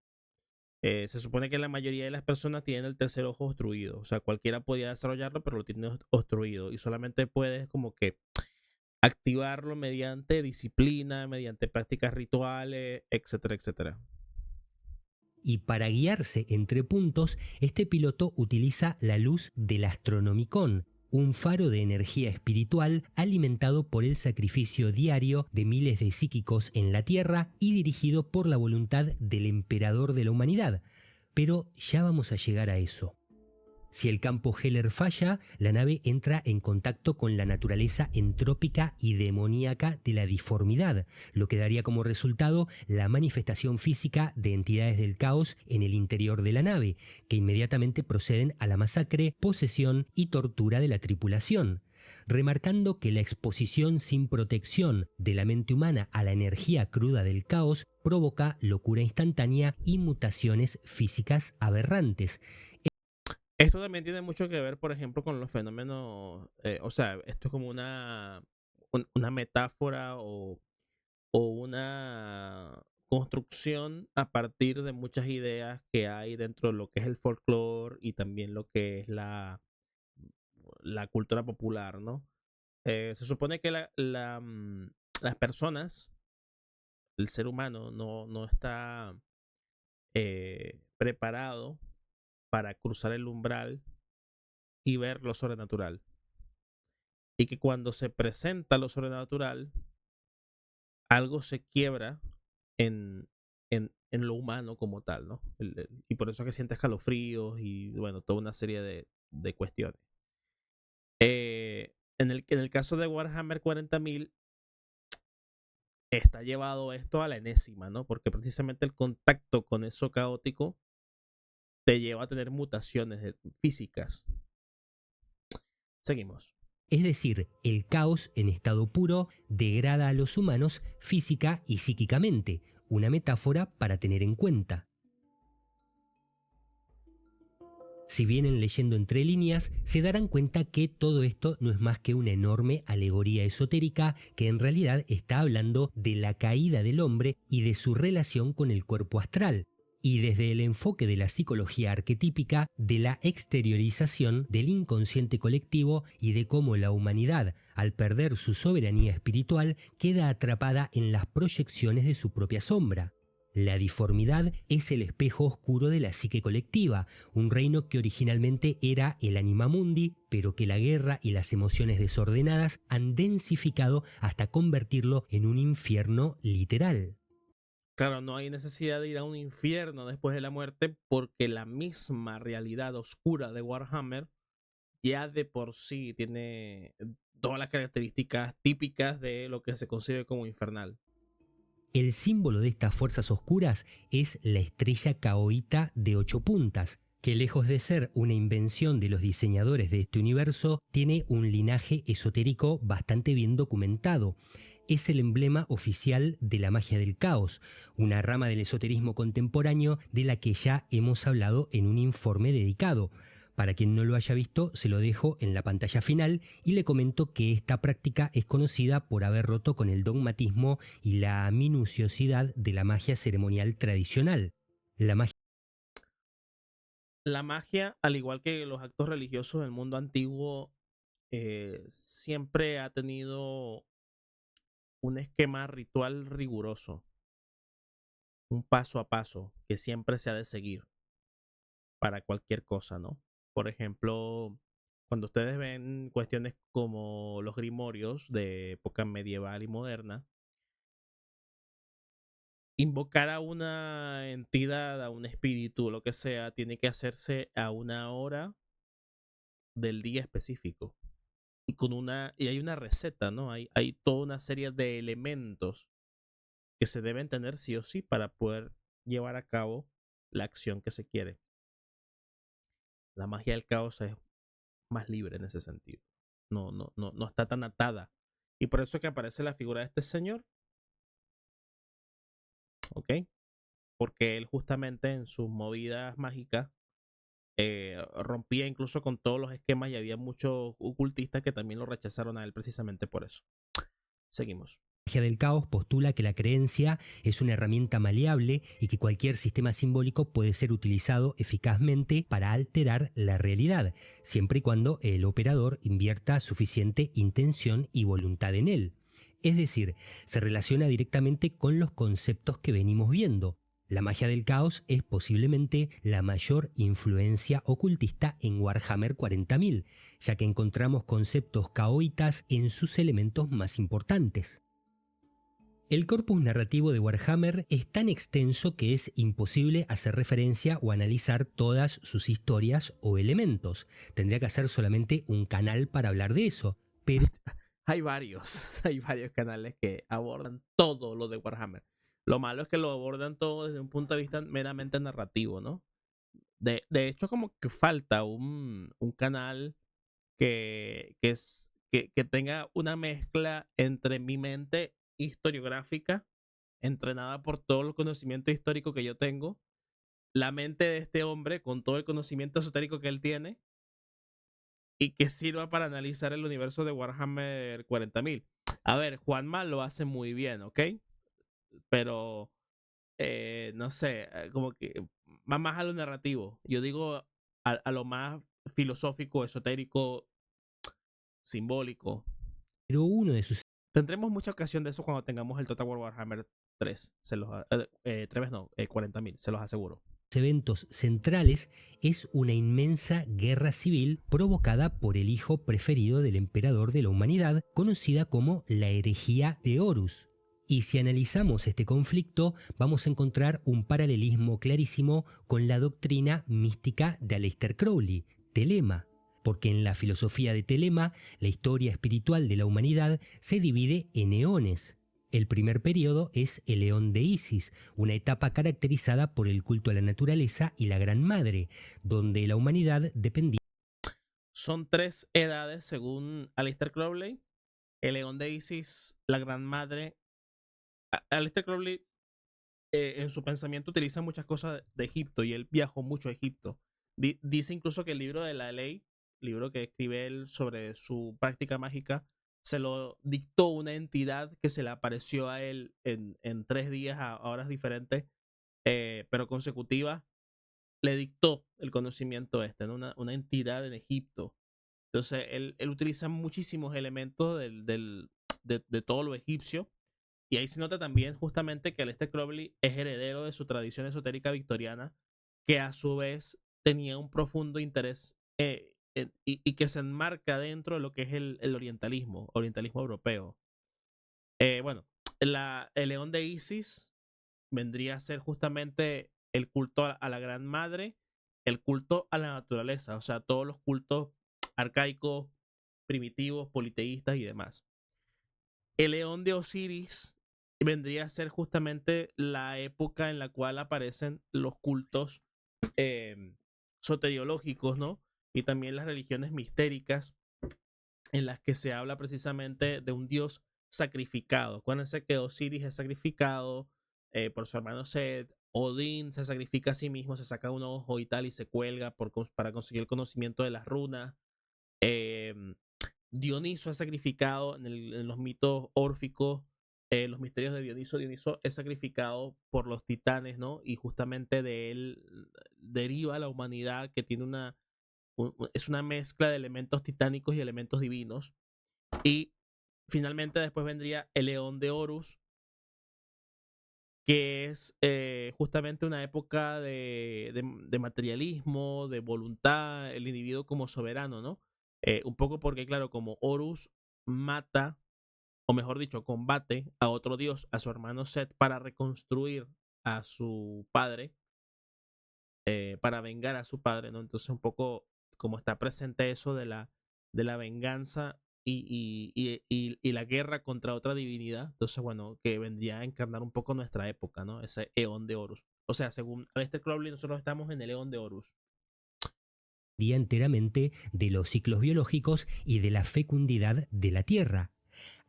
Se supone que la mayoría de las personas tienen el tercer ojo obstruido. O sea, cualquiera podría desarrollarlo, pero lo tiene obstruido. Y solamente puedes como que activarlo mediante disciplina, mediante prácticas rituales, etcétera, etcétera. Y para guiarse entre puntos, este piloto utiliza la luz del Astronomicon, un faro de energía espiritual alimentado por el sacrificio diario de miles de psíquicos en la Tierra y dirigido por la voluntad del emperador de la humanidad. Pero ya vamos a llegar a eso. Si el campo Heller falla, la nave entra en contacto con la naturaleza entrópica y demoníaca de la diformidad, lo que daría como resultado la manifestación física de entidades del caos en el interior de la nave, que inmediatamente proceden a la masacre, posesión y tortura de la tripulación, remarcando que la exposición sin protección de la mente humana a la energía cruda del caos provoca locura instantánea y mutaciones físicas aberrantes. Esto también tiene mucho que ver, por ejemplo, con los fenómenos, o sea, esto es como una metáfora o una construcción a partir de muchas ideas que hay dentro de lo que es el folclore y también lo que es la cultura popular, ¿no? Se supone que las personas, el ser humano, no está preparado para cruzar el umbral y ver lo sobrenatural. Y que cuando se presenta lo sobrenatural, algo se quiebra en lo humano como tal, ¿no? Y por eso es que siente escalofríos y, bueno, toda una serie de cuestiones. En el caso de Warhammer 40.000, está llevado esto a la enésima, ¿no? Porque precisamente el contacto con eso caótico te lleva a tener mutaciones físicas. Seguimos. Es decir, el caos en estado puro degrada a los humanos física y psíquicamente, una metáfora para tener en cuenta. Si vienen leyendo entre líneas, se darán cuenta que todo esto no es más que una enorme alegoría esotérica que en realidad está hablando de la caída del hombre y de su relación con el cuerpo astral, y desde el enfoque de la psicología arquetípica, de la exteriorización del inconsciente colectivo y de cómo la humanidad, al perder su soberanía espiritual, queda atrapada en las proyecciones de su propia sombra. La diformidad es el espejo oscuro de la psique colectiva, un reino que originalmente era el anima mundi, pero que la guerra y las emociones desordenadas han densificado hasta convertirlo en un infierno literal. Claro, no hay necesidad de ir a un infierno después de la muerte porque la misma realidad oscura de Warhammer ya de por sí tiene todas las características típicas de lo que se concibe como infernal. El símbolo de estas fuerzas oscuras es la estrella caoita de 8 puntas, que lejos de ser una invención de los diseñadores de este universo, tiene un linaje esotérico bastante bien documentado. Es el emblema oficial de la magia del caos, una rama del esoterismo contemporáneo de la que ya hemos hablado en un informe dedicado. Para quien no lo haya visto, se lo dejo en la pantalla final y le comento que esta práctica es conocida por haber roto con el dogmatismo y la minuciosidad de la magia ceremonial tradicional. La magia, al igual que los actos religiosos del mundo antiguo, siempre ha tenido un esquema ritual riguroso, un paso a paso que siempre se ha de seguir para cualquier cosa, ¿no? Por ejemplo, cuando ustedes ven cuestiones como los grimorios de época medieval y moderna, invocar a una entidad, a un espíritu, lo que sea, tiene que hacerse a una hora del día específico. Y hay una receta, ¿no? Hay toda una serie de elementos que se deben tener sí o sí para poder llevar a cabo la acción que se quiere. La magia del caos es más libre en ese sentido. No está tan atada. Y por eso es que aparece la figura de este señor, ¿ok? Porque él justamente en sus movidas mágicas rompía incluso con todos los esquemas y había muchos ocultistas que también lo rechazaron a él precisamente por eso. Seguimos. La magia del caos postula que la creencia es una herramienta maleable y que cualquier sistema simbólico puede ser utilizado eficazmente para alterar la realidad, siempre y cuando el operador invierta suficiente intención y voluntad en él. Es decir, se relaciona directamente con los conceptos que venimos viendo. La magia del caos es posiblemente la mayor influencia ocultista en Warhammer 40.000, ya que encontramos conceptos caoitas en sus elementos más importantes. El corpus narrativo de Warhammer es tan extenso que es imposible hacer referencia o analizar todas sus historias o elementos. Tendría que hacer solamente un canal para hablar de eso, pero hay varios canales que abordan todo lo de Warhammer. Lo malo es que lo abordan todo desde un punto de vista meramente narrativo, ¿no? De hecho, como que falta un canal que tenga una mezcla entre mi mente historiográfica, entrenada por todo el conocimiento histórico que yo tengo, la mente de este hombre con todo el conocimiento esotérico que él tiene, y que sirva para analizar el universo de Warhammer 40.000. A ver, Juanma lo hace muy bien, ¿ok? Pero, no sé, como que va más a lo narrativo. Yo digo a lo más filosófico, esotérico, simbólico. uno de sus Tendremos mucha ocasión de eso cuando tengamos el Total War Warhammer 3. 3 no, 40.000, se los aseguro. eventos centrales es una inmensa guerra civil provocada por el hijo preferido del emperador de la humanidad, conocida como la herejía de Horus. Y si analizamos este conflicto, vamos a encontrar un paralelismo clarísimo con la doctrina mística de Aleister Crowley, Telema, porque en la filosofía de Telema, la historia espiritual de la humanidad se divide en eones. El primer periodo es el eón de Isis, una etapa caracterizada por el culto a la naturaleza y la Gran Madre, donde la humanidad dependía. Son 3 edades según Aleister Crowley. El eón de Isis, la Gran Madre. Aleister Crowley en su pensamiento utiliza muchas cosas de Egipto y él viajó mucho a Egipto. Dice incluso que el libro de la ley, libro que escribe él sobre su práctica mágica, se lo dictó una entidad que se le apareció a él en 3 días a horas diferentes, pero consecutivas. Le dictó el conocimiento ¿no? Una entidad en Egipto. Entonces, él utiliza muchísimos elementos de todo lo egipcio Y ahí se nota también justamente que Aleister Crowley es heredero de su tradición esotérica victoriana, que a su vez tenía un profundo interés y que se enmarca dentro de lo que es el orientalismo europeo. Bueno, el león de Isis vendría a ser justamente el culto a la Gran Madre, el culto a la naturaleza, o sea, todos los cultos arcaicos, primitivos, politeístas y demás. El león de Osiris vendría a ser justamente la época en la cual aparecen los cultos soteriológicos, ¿no? Y también las religiones mistéricas, en las que se habla precisamente de un dios sacrificado. Acuérdense que Osiris es sacrificado por su hermano Set. Odín se sacrifica a sí mismo, se saca un ojo y tal y se cuelga para conseguir el conocimiento de las runas. Eh, Dioniso es sacrificado en los mitos órficos, los misterios de Dioniso. Dioniso es sacrificado por los titanes, ¿no? Y justamente de él deriva la humanidad, que tiene es una mezcla de elementos titánicos y elementos divinos. Y finalmente después vendría el león de Horus, que es justamente una época de materialismo, de voluntad, el individuo como soberano, ¿no? Un poco porque, claro, como Horus mata, o mejor dicho, combate a otro dios, a su hermano Set, para reconstruir a su padre, para vengar a su padre, ¿no? Entonces un poco como está presente eso de la venganza y la guerra contra otra divinidad. Entonces, bueno, que vendría a encarnar un poco nuestra época, ¿no? Ese Eón de Horus. O sea, según Aleister Crowley, nosotros estamos en el Eón de Horus. Día enteramente de los ciclos biológicos y de la fecundidad de la Tierra.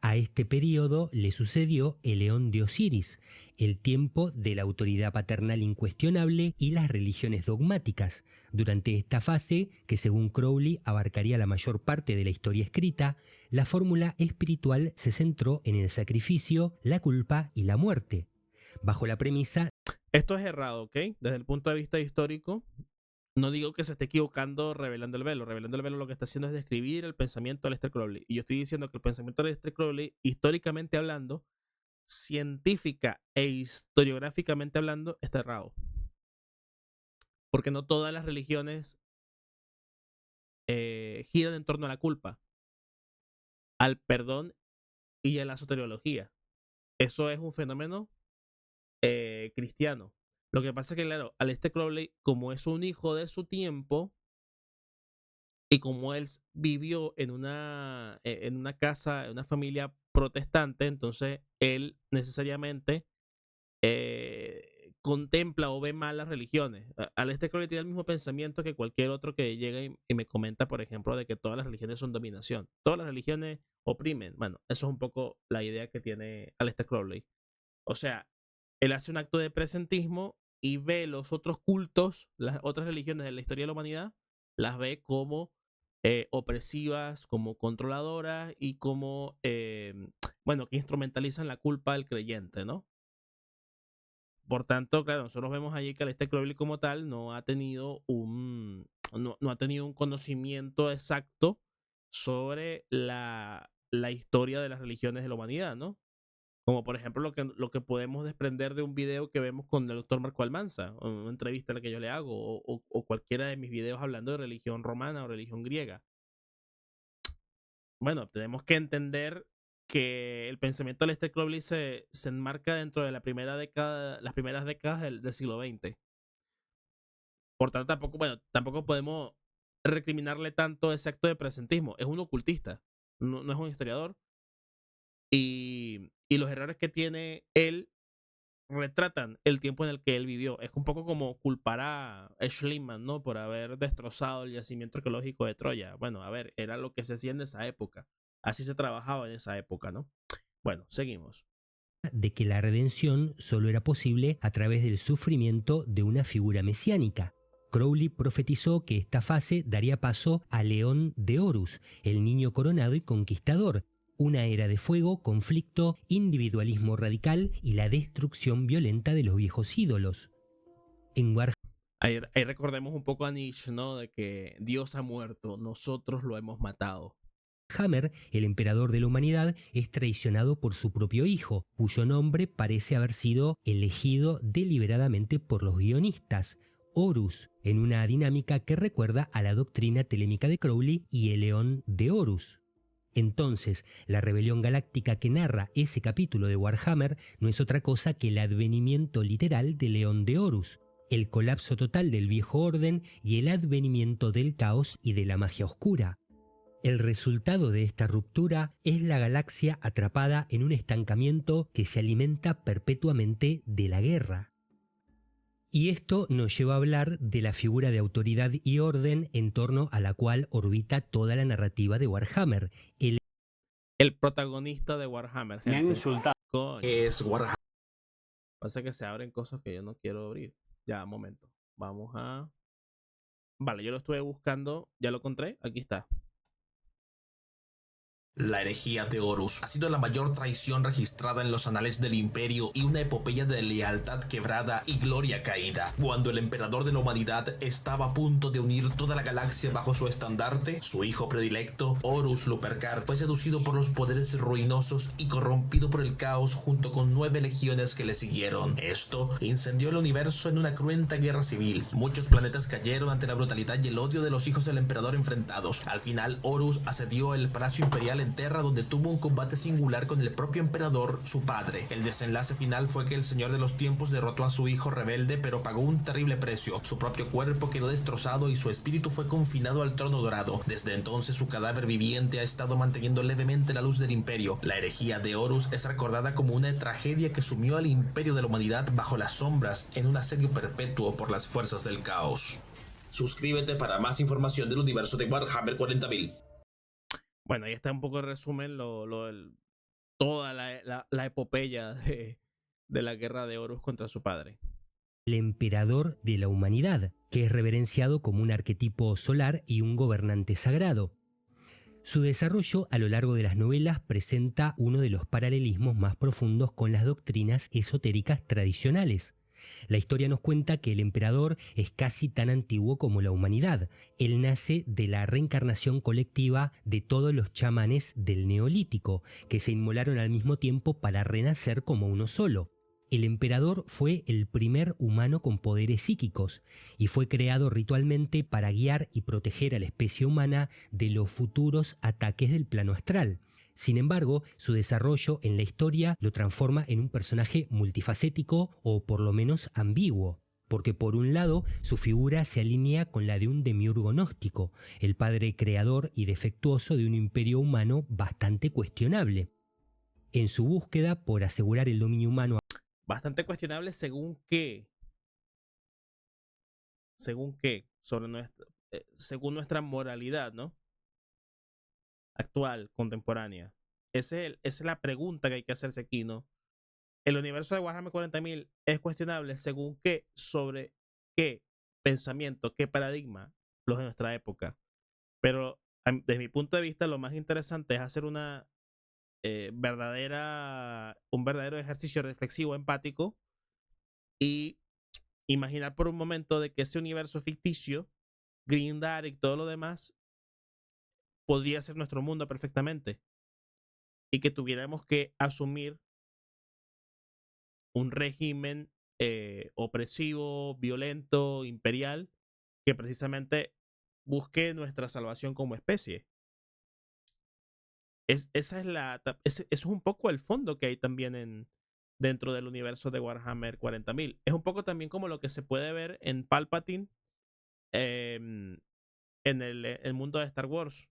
A este periodo le sucedió el león de Osiris, el tiempo de la autoridad paternal incuestionable y las religiones dogmáticas. Durante esta fase, que según Crowley abarcaría la mayor parte de la historia escrita, la fórmula espiritual se centró en el sacrificio, la culpa y la muerte, bajo la premisa... Esto es errado, ¿ok? Desde el punto de vista histórico, no digo que se esté equivocando revelando el velo. Revelando el velo lo que está haciendo es describir el pensamiento de Aleister Crowley. Y yo estoy diciendo que el pensamiento de Aleister Crowley, históricamente hablando, científica e historiográficamente hablando, está errado. Porque no todas las religiones giran en torno a la culpa, al perdón y a la soteriología. Eso es un fenómeno cristiano. Lo que pasa es que, claro, Aleister Crowley, como es un hijo de su tiempo, y como él vivió en una casa, en una familia protestante, entonces él necesariamente contempla o ve mal las religiones. Aleister Crowley tiene el mismo pensamiento que cualquier otro que llega y me comenta, por ejemplo, de que todas las religiones son dominación. Todas las religiones oprimen. Bueno, eso es un poco la idea que tiene Aleister Crowley. O sea, él hace un acto de presentismo y ve los otros cultos, las otras religiones de la historia de la humanidad, las ve como opresivas, como controladoras y como, bueno, que instrumentalizan la culpa del creyente, ¿no? Por tanto, claro, nosotros vemos allí que Aleister Crowley como tal no ha tenido no ha tenido un conocimiento exacto sobre la historia de las religiones de la humanidad, ¿no? Como por ejemplo lo que podemos desprender de un video que vemos con el doctor Marco Almanza, o una entrevista a la que yo le hago, o cualquiera de mis videos hablando de religión romana o religión griega. Bueno, tenemos que entender que el pensamiento de Aleister Crowley se enmarca dentro de las primeras décadas del siglo XX. Por tanto, tampoco podemos recriminarle tanto ese acto de presentismo. Es un ocultista, no es un historiador. Y los errores que tiene él retratan el tiempo en el que él vivió. Es un poco como culpar a Schliemann, ¿no? Por haber destrozado el yacimiento arqueológico de Troya. Bueno, a ver, era lo que se hacía en esa época. Así se trabajaba en esa época, ¿no? Bueno, seguimos. de que la redención solo era posible a través del sufrimiento de una figura mesiánica. Crowley profetizó que esta fase daría paso a León de Horus, el niño coronado y conquistador, una era de fuego, conflicto, individualismo radical y la destrucción violenta de los viejos ídolos. En Warhammer Ahí recordemos un poco a Nietzsche, ¿no? De que Dios ha muerto, nosotros lo hemos matado. Hammer, el emperador de la humanidad, es traicionado por su propio hijo, cuyo nombre parece haber sido elegido deliberadamente por los guionistas, Horus, en una dinámica que recuerda a la doctrina telémica de Crowley y el león de Horus. Entonces, la rebelión galáctica que narra ese capítulo de Warhammer no es otra cosa que el advenimiento literal del león de Horus, el colapso total del viejo orden y el advenimiento del caos y de la magia oscura. El resultado de esta ruptura es la galaxia atrapada en un estancamiento que se alimenta perpetuamente de la guerra. Y esto nos lleva a hablar de la figura de autoridad y orden en torno a la cual orbita toda la narrativa de Warhammer. El protagonista de Warhammer, Me han gente. insultado. Coño. Es Warhammer. Pasa que se abren cosas que yo no quiero abrir. Ya, un momento. Vamos a... Vale, yo lo estuve buscando. Ya lo encontré. Aquí está. La herejía de Horus ha sido la mayor traición registrada en los anales del imperio y una epopeya de lealtad quebrada y gloria caída. Cuando el emperador de la humanidad estaba a punto de unir toda la galaxia bajo su estandarte, su hijo predilecto, Horus Lupercal, fue seducido por los poderes ruinosos y corrompido por el caos junto con 9 legiones que le siguieron. Esto incendió el universo en una cruenta guerra civil. Muchos planetas cayeron ante la brutalidad y el odio de los hijos del emperador enfrentados. Al final, Horus asedió el Palacio Imperial en Terra, donde tuvo un combate singular con el propio emperador, su padre. El desenlace final fue que el Señor de los Tiempos derrotó a su hijo rebelde, pero pagó un terrible precio. Su propio cuerpo quedó destrozado y su espíritu fue confinado al trono dorado. Desde entonces su cadáver viviente ha estado manteniendo levemente la luz del imperio. La herejía de Horus es recordada como una tragedia que sumió al imperio de la humanidad bajo las sombras en un asedio perpetuo por las fuerzas del caos. Suscríbete para más información del universo de Warhammer 40.000. Bueno, ahí está un poco el resumen, toda la epopeya de la guerra de Horus contra su padre. El emperador de la humanidad, que es reverenciado como un arquetipo solar y un gobernante sagrado. Su desarrollo a lo largo de las novelas presenta uno de los paralelismos más profundos con las doctrinas esotéricas tradicionales. La historia nos cuenta que el emperador es casi tan antiguo como la humanidad. Él nace de la reencarnación colectiva de todos los chamanes del Neolítico, que se inmolaron al mismo tiempo para renacer como uno solo. El emperador fue el primer humano con poderes psíquicos y fue creado ritualmente para guiar y proteger a la especie humana de los futuros ataques del plano astral. Sin embargo, su desarrollo en la historia lo transforma en un personaje multifacético o por lo menos ambiguo, porque por un lado su figura se alinea con la de un demiurgo gnóstico, el padre creador y defectuoso de un imperio humano bastante cuestionable. En su búsqueda por asegurar el dominio humano... Bastante cuestionable según qué. Según qué. Según nuestra moralidad, ¿no? Actual, contemporánea. Esa es la pregunta que hay que hacerse aquí, ¿no? El universo de Warhammer 40.000 es cuestionable según qué, sobre qué pensamiento, qué paradigma los de nuestra época. Pero desde mi punto de vista, lo más interesante es hacer un verdadero ejercicio reflexivo, empático, y imaginar por un momento de que ese universo ficticio, Grindark y todo lo demás, podría ser nuestro mundo perfectamente y que tuviéramos que asumir un régimen opresivo, violento, imperial, que precisamente busque nuestra salvación como especie. Ese es un poco el fondo que hay también dentro del universo de Warhammer 40.000. Es un poco también como lo que se puede ver en Palpatine en el mundo de Star Wars,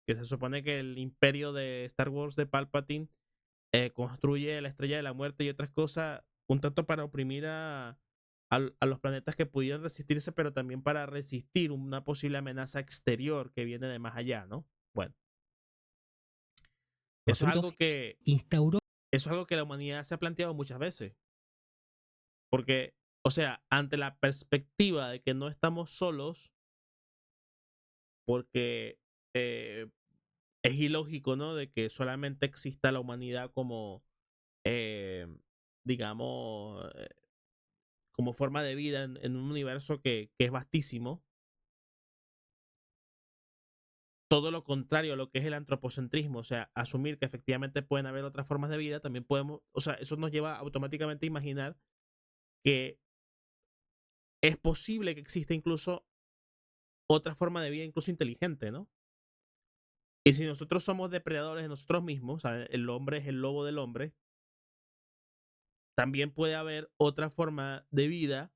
que se supone que el imperio de Star Wars de Palpatine construye la Estrella de la Muerte y otras cosas un tanto para oprimir a los planetas que pudieran resistirse, pero también para resistir una posible amenaza exterior que viene de más allá, ¿no? Bueno, eso es algo que instauró... Eso es algo que la humanidad se ha planteado muchas veces. Porque, o sea, ante la perspectiva de que no estamos solos, porque es ilógico, ¿no? De que solamente exista la humanidad como, digamos, como forma de vida en un universo que es vastísimo. todo lo contrario a lo que es el antropocentrismo, o sea, asumir que efectivamente pueden haber otras formas de vida, también podemos, o sea, eso nos lleva automáticamente a imaginar que es posible que exista incluso otra forma de vida, incluso inteligente, ¿no? Y si nosotros somos depredadores de nosotros mismos, o sea, el hombre es el lobo del hombre, también puede haber otra forma de vida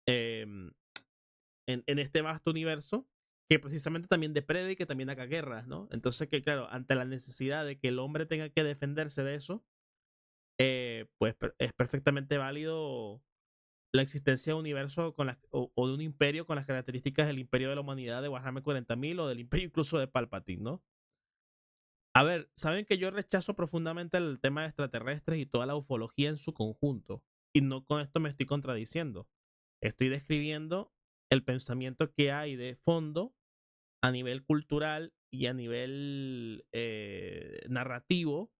em, en este vasto universo que precisamente también deprede y que también haga guerras, ¿no? Entonces, que claro, ante la necesidad de que el hombre tenga que defenderse de eso, pues es perfectamente válido la existencia de un universo o de un imperio con las características del imperio de la humanidad de Warhammer 40.000 o del imperio incluso de Palpatine, ¿no? A ver, saben que yo rechazo profundamente el tema de extraterrestres y toda la ufología en su conjunto. Y no con esto me estoy contradiciendo. Estoy describiendo el pensamiento que hay de fondo a nivel cultural y a nivel narrativo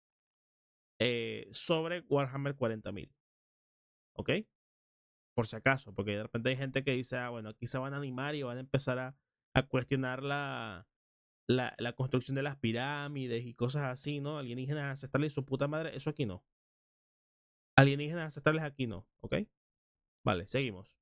sobre Warhammer 40.000. ¿Ok? Por si acaso, porque de repente hay gente que dice, ah, bueno, aquí se van a animar y van a empezar a cuestionar la construcción de las pirámides y cosas así, ¿no? Alienígenas ancestrales y su puta madre, eso aquí no. Alienígenas ancestrales aquí no, ¿ok? Vale, seguimos.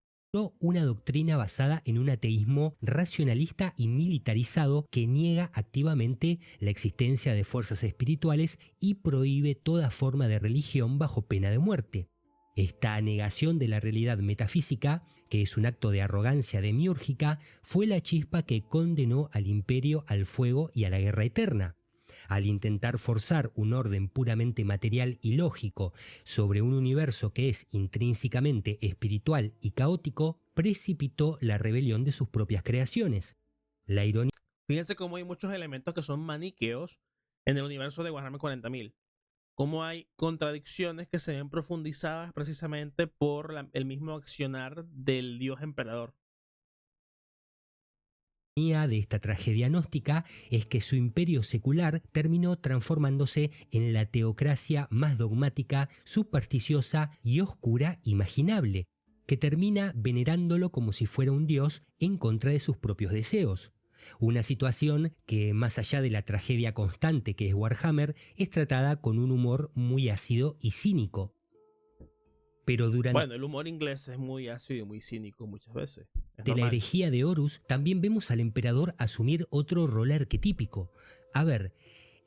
Una doctrina basada en un ateísmo racionalista y militarizado que niega activamente la existencia de fuerzas espirituales y prohíbe toda forma de religión bajo pena de muerte. Esta negación de la realidad metafísica, que es un acto de arrogancia demiúrgica, fue la chispa que condenó al imperio al fuego y a la guerra eterna. Al intentar forzar un orden puramente material y lógico sobre un universo que es intrínsecamente espiritual y caótico, precipitó la rebelión de sus propias creaciones. La ironía... Fíjense cómo hay muchos elementos que son maniqueos en el universo de Warhammer 40.000. Cómo hay contradicciones que se ven profundizadas precisamente por el mismo accionar del dios emperador. De esta tragedia gnóstica es que su imperio secular terminó transformándose en la teocracia más dogmática, supersticiosa y oscura imaginable, que termina venerándolo como si fuera un dios en contra de sus propios deseos. Una situación que, más allá de la tragedia constante que es Warhammer, es tratada con un humor muy ácido y cínico. Pero durante... Bueno, el humor inglés es muy ácido y muy cínico muchas veces. Es De la normal. herejía de Horus, también vemos al emperador asumir otro rol arquetípico. A ver,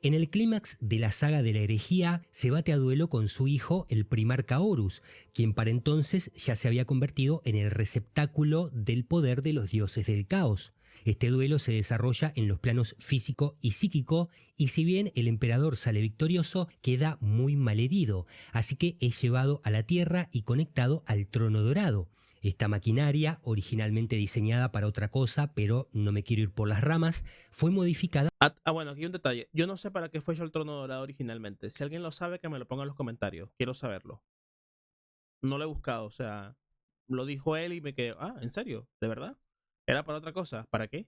en el clímax de la saga de la herejía se bate a duelo con su hijo, el primarca Horus, quien para entonces ya se había convertido en el receptáculo del poder de los dioses del caos. Este duelo se desarrolla en los planos físico y psíquico, y si bien el emperador sale victorioso, queda muy malherido, así que es llevado a la tierra y conectado al trono dorado. Esta maquinaria, originalmente diseñada para otra cosa, pero no me quiero ir por las ramas, fue modificada. Bueno, aquí hay un detalle. Yo no sé para qué fue hecho el trono dorado originalmente. Si alguien lo sabe, que me lo ponga en los comentarios. Quiero saberlo. No lo he buscado, o sea, lo dijo él y me quedé, ah, ¿en serio? ¿De verdad? ¿Era para otra cosa? ¿Para qué?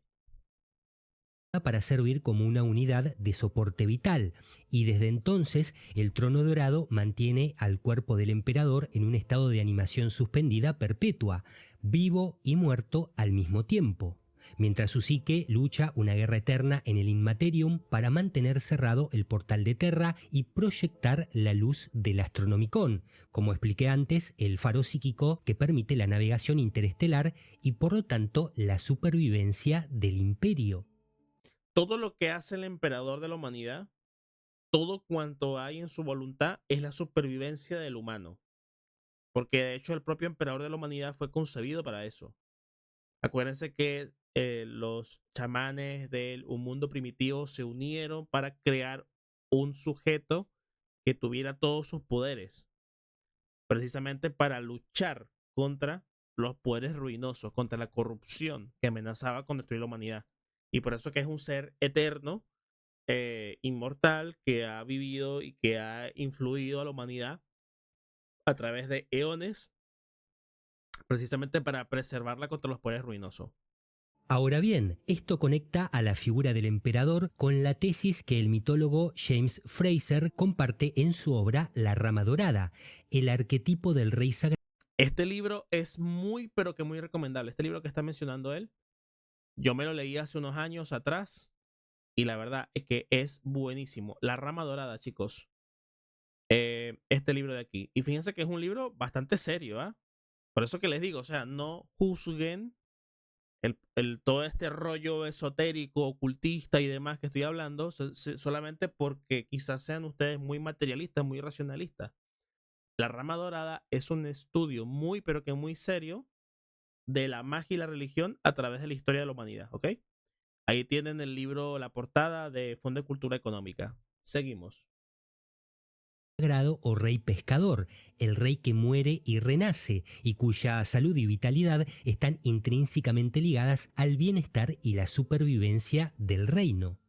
Para servir como una unidad de soporte vital, y desde entonces el trono dorado mantiene al cuerpo del emperador en un estado de animación suspendida perpetua, vivo y muerto al mismo tiempo, mientras su psique lucha una guerra eterna en el Inmaterium para mantener cerrado el portal de Terra y proyectar la luz del Astronomicon, como expliqué antes, el faro psíquico que permite la navegación interestelar y por lo tanto la supervivencia del imperio. Todo lo que hace el emperador de la humanidad, todo cuanto hay en su voluntad es la supervivencia del humano. Porque de hecho el propio emperador de la humanidad fue concebido para eso. Acuérdense que los chamanes de un mundo primitivo se unieron para crear un sujeto que tuviera todos sus poderes, precisamente para luchar contra los poderes ruinosos, contra la corrupción que amenazaba con destruir la humanidad. Y por eso que es un ser eterno, inmortal, que ha vivido y que ha influido a la humanidad a través de eones, precisamente para preservarla contra los poderes ruinosos. Ahora bien, esto conecta a la figura del emperador con la tesis que el mitólogo James Frazer comparte en su obra La Rama Dorada, el arquetipo del rey sagrado. Este libro es muy, pero que muy recomendable. Este libro que está mencionando él Yo me lo leí hace unos años atrás y la verdad es que es buenísimo. La Rama Dorada, chicos. Este libro de aquí. Y fíjense que es un libro bastante serio, ¿ah? Por eso que les digo, o sea, no juzguen todo este rollo esotérico, ocultista y demás que estoy hablando, solamente porque quizás sean ustedes muy materialistas, muy racionalistas. La Rama Dorada es un estudio muy, pero que muy serio de la magia y la religión a través de la historia de la humanidad, ¿ok? Ahí tienen el libro, la portada de Fondo de Cultura Económica. Seguimos. Sagrado o rey pescador, el rey que muere y renace y cuya salud y vitalidad están intrínsecamente ligadas al bienestar y la supervivencia del reino.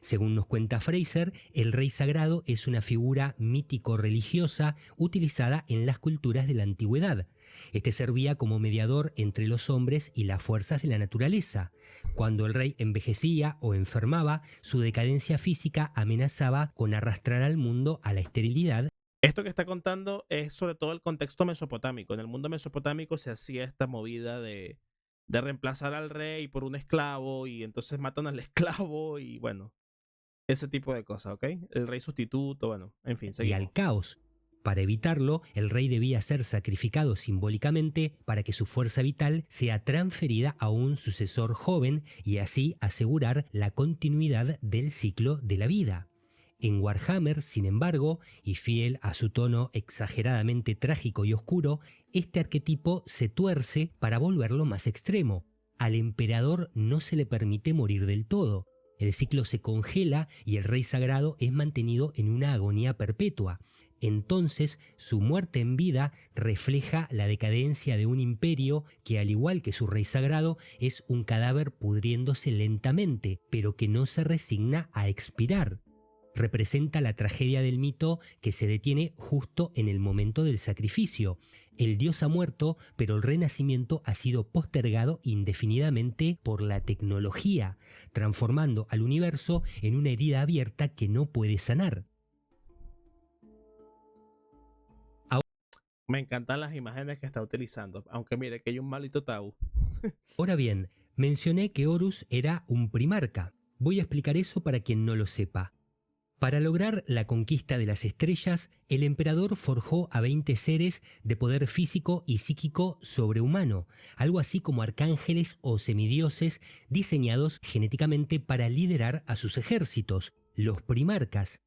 Según nos cuenta Fraser, el rey sagrado es una figura mítico-religiosa utilizada en las culturas de la antigüedad. Este servía como mediador entre los hombres y las fuerzas de la naturaleza. Cuando el rey envejecía o enfermaba, su decadencia física amenazaba con arrastrar al mundo a la esterilidad. Esto que está contando es sobre todo el contexto mesopotámico. En el mundo mesopotámico se hacía esta movida de reemplazar al rey por un esclavo y entonces matan al esclavo y bueno, ese tipo de cosas, ¿ok? El rey sustituto, bueno, en fin, seguimos. Y al caos. Para evitarlo, el rey debía ser sacrificado simbólicamente para que su fuerza vital sea transferida a un sucesor joven y así asegurar la continuidad del ciclo de la vida. En Warhammer, sin embargo, y fiel a su tono exageradamente trágico y oscuro, este arquetipo se tuerce para volverlo más extremo. Al emperador no se le permite morir del todo. El ciclo se congela y el rey sagrado es mantenido en una agonía perpetua. Entonces, su muerte en vida refleja la decadencia de un imperio que, al igual que su rey sagrado, es un cadáver pudriéndose lentamente, pero que no se resigna a expirar. Representa la tragedia del mito que se detiene justo en el momento del sacrificio. El dios ha muerto, pero el renacimiento ha sido postergado indefinidamente por la tecnología, transformando al universo en una herida abierta que no puede sanar. Me encantan las imágenes que está utilizando, aunque mire que hay un malito tabú. Ahora bien, mencioné que Horus era un primarca. Voy a explicar eso para quien no lo sepa. Para lograr la conquista de las estrellas, el emperador forjó a 20 seres de poder físico y psíquico sobrehumano, algo así como arcángeles o semidioses diseñados genéticamente para liderar a sus ejércitos, los primarcas.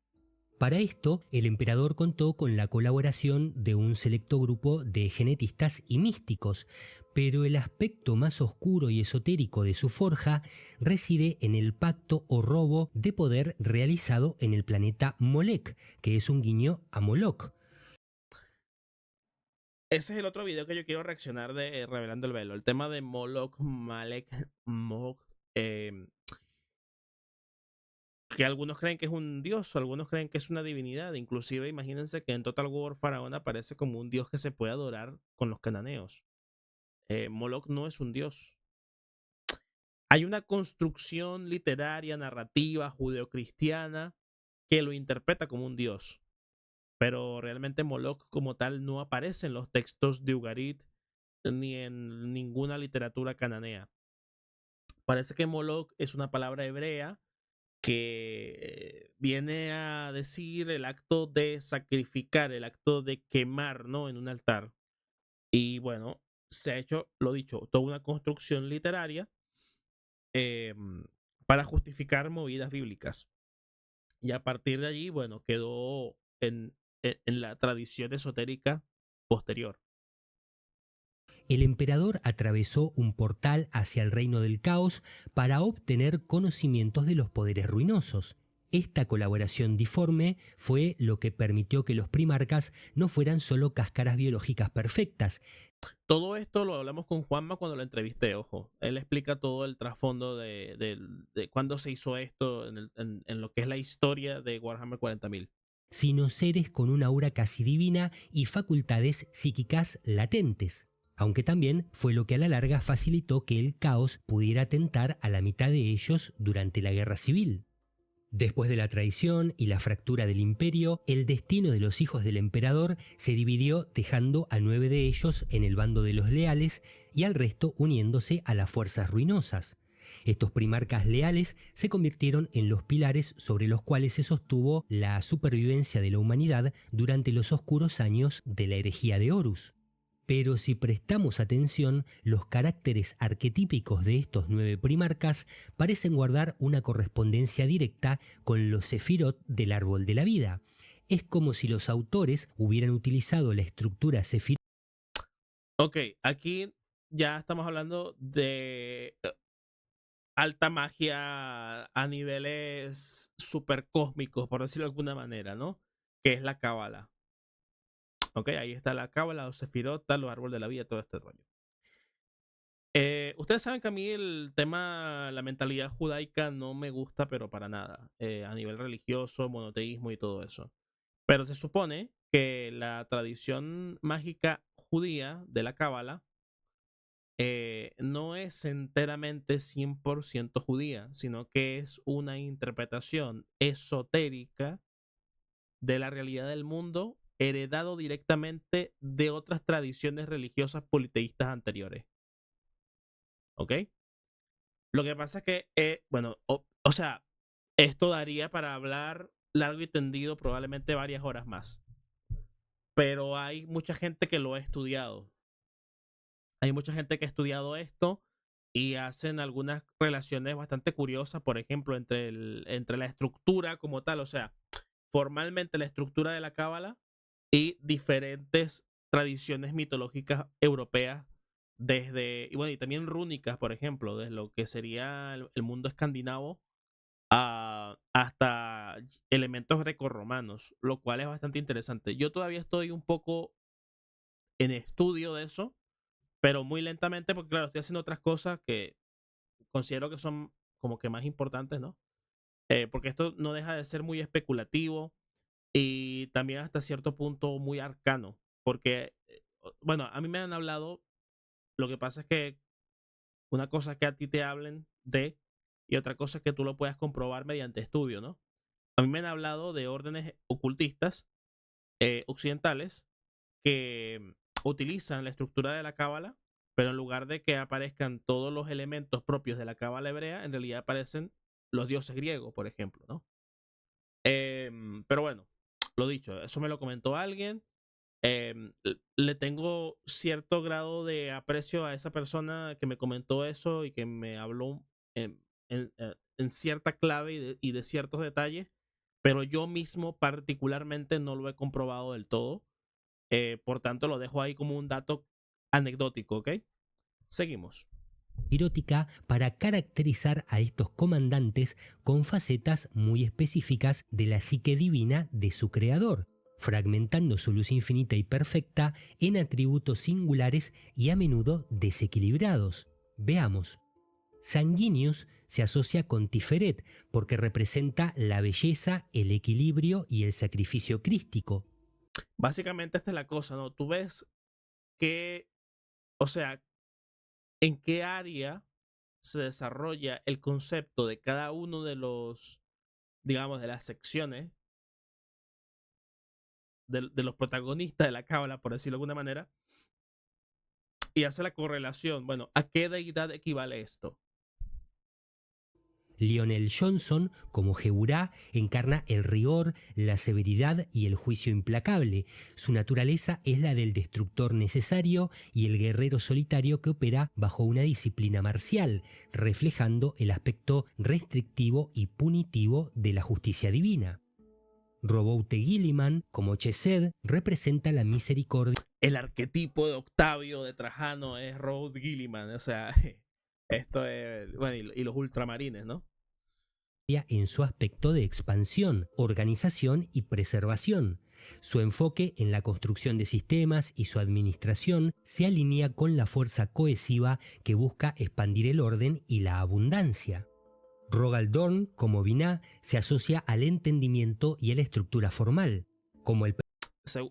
Para esto, el emperador contó con la colaboración de un selecto grupo de genetistas y místicos, pero el aspecto más oscuro y esotérico de su forja reside en el pacto o robo de poder realizado en el planeta Molech, que es un guiño a Moloch. Ese es el otro video que yo quiero reaccionar de Revelando el Velo. El tema de Moloch, Malek, Mog, que algunos creen que es un dios, o algunos creen que es una divinidad. Inclusive imagínense que en Total War Faraón aparece como un dios que se puede adorar con los cananeos. Moloch no es un dios. Hay una construcción literaria, narrativa, judeocristiana que lo interpreta como un dios. Pero realmente Moloch como tal no aparece en los textos de Ugarit ni en ninguna literatura cananea. Parece que Moloch es una palabra hebrea que viene a decir el acto de sacrificar, el acto de quemar, ¿no? En un altar. Y bueno, se ha hecho, lo dicho, toda una construcción literaria para justificar movidas bíblicas. Y a partir de allí, bueno, quedó en la tradición esotérica posterior. El emperador atravesó un portal hacia el reino del caos para obtener conocimientos de los poderes ruinosos. Esta colaboración diforme fue lo que permitió que los primarcas no fueran solo cáscaras biológicas perfectas. Todo esto lo hablamos con Juanma cuando lo entrevisté, ojo. Él explica todo el trasfondo de cuándo se hizo esto en lo que es la historia de Warhammer 40.000. Sino seres con una aura casi divina y facultades psíquicas latentes. Aunque también fue lo que a la larga facilitó que el caos pudiera atentar a la mitad de ellos durante la guerra civil. Después de la traición y la fractura del imperio, el destino de los hijos del emperador se dividió dejando a 9 de ellos en el bando de los leales y al resto uniéndose a las fuerzas ruinosas. Estos primarcas leales se convirtieron en los pilares sobre los cuales se sostuvo la supervivencia de la humanidad durante los oscuros años de la herejía de Horus. Pero si prestamos atención, los caracteres arquetípicos de estos 9 primarcas parecen guardar una correspondencia directa con los sefirot del árbol de la vida. Es como si los autores hubieran utilizado la estructura sefirot. Ok, aquí ya estamos hablando de alta magia a niveles super cósmicos, por decirlo de alguna manera, ¿no? Que es la cábala. Ok, ahí está la cábala, los sefirotas, los árboles de la vida, todo este rollo. Ustedes saben que a mí el tema, la mentalidad judaica no me gusta, pero para nada. A nivel religioso, monoteísmo y todo eso. Pero se supone que la tradición mágica judía de la cábala no es enteramente 100% judía, sino que es una interpretación esotérica de la realidad del mundo heredado directamente de otras tradiciones religiosas politeístas anteriores. ¿Ok? Lo que pasa es que, bueno, o sea, esto daría para hablar largo y tendido probablemente varias horas más. Pero hay mucha gente que lo ha estudiado. Hay mucha gente que ha estudiado esto y hacen algunas relaciones bastante curiosas, por ejemplo, entre la estructura como tal, o sea, formalmente la estructura de la cábala y diferentes tradiciones mitológicas europeas y bueno, y también rúnicas, por ejemplo, desde lo que sería el mundo escandinavo hasta elementos grecorromanos, lo cual es bastante interesante. Yo todavía estoy un poco en estudio de eso, pero muy lentamente, porque claro, estoy haciendo otras cosas que considero que son como que más importantes, ¿no? Porque esto no deja de ser muy especulativo y también hasta cierto punto muy arcano, porque, bueno, a mí me han hablado, lo que pasa es que una cosa es que a ti te hablen de y otra cosa es que tú lo puedas comprobar mediante estudio, ¿no? A mí me han hablado de órdenes ocultistas occidentales que utilizan la estructura de la cábala, pero en lugar de que aparezcan todos los elementos propios de la cábala hebrea, en realidad aparecen los dioses griegos, por ejemplo, ¿no? Pero bueno, lo dicho, eso me lo comentó alguien. Le tengo cierto grado de aprecio a esa persona que me comentó eso y que me habló en cierta clave y de ciertos detalles, pero yo mismo particularmente no lo he comprobado del todo. Por tanto, lo dejo ahí como un dato anecdótico, ¿ok? Seguimos. Erótica para caracterizar a estos comandantes con facetas muy específicas de la psique divina de su creador, fragmentando su luz infinita y perfecta en atributos singulares y a menudo desequilibrados. Veamos. Sanguinius se asocia con Tiferet porque representa la belleza, el equilibrio y el sacrificio crístico. Básicamente esta es la cosa, ¿no? Tú ves que, o sea, en qué área se desarrolla el concepto de cada uno de los, digamos, de las secciones de los protagonistas de la cábala, por decirlo de alguna manera, y hace la correlación. Bueno, ¿a qué deidad equivale esto? Lionel Johnson, como Geburá, encarna el rigor, la severidad y el juicio implacable. Su naturaleza es la del destructor necesario y el guerrero solitario que opera bajo una disciplina marcial, reflejando el aspecto restrictivo y punitivo de la justicia divina. Roboute Gilliman, como Chesed, representa la misericordia. El arquetipo de Octavio de Trajano es Rod Gilliman, o sea, esto es, bueno, y los ultramarines, ¿no? En su aspecto de expansión, organización y preservación. Su enfoque en la construcción de sistemas y su administración se alinea con la fuerza cohesiva que busca expandir el orden y la abundancia. Rogal Dorn, como Binah, se asocia al entendimiento y a la estructura formal, como el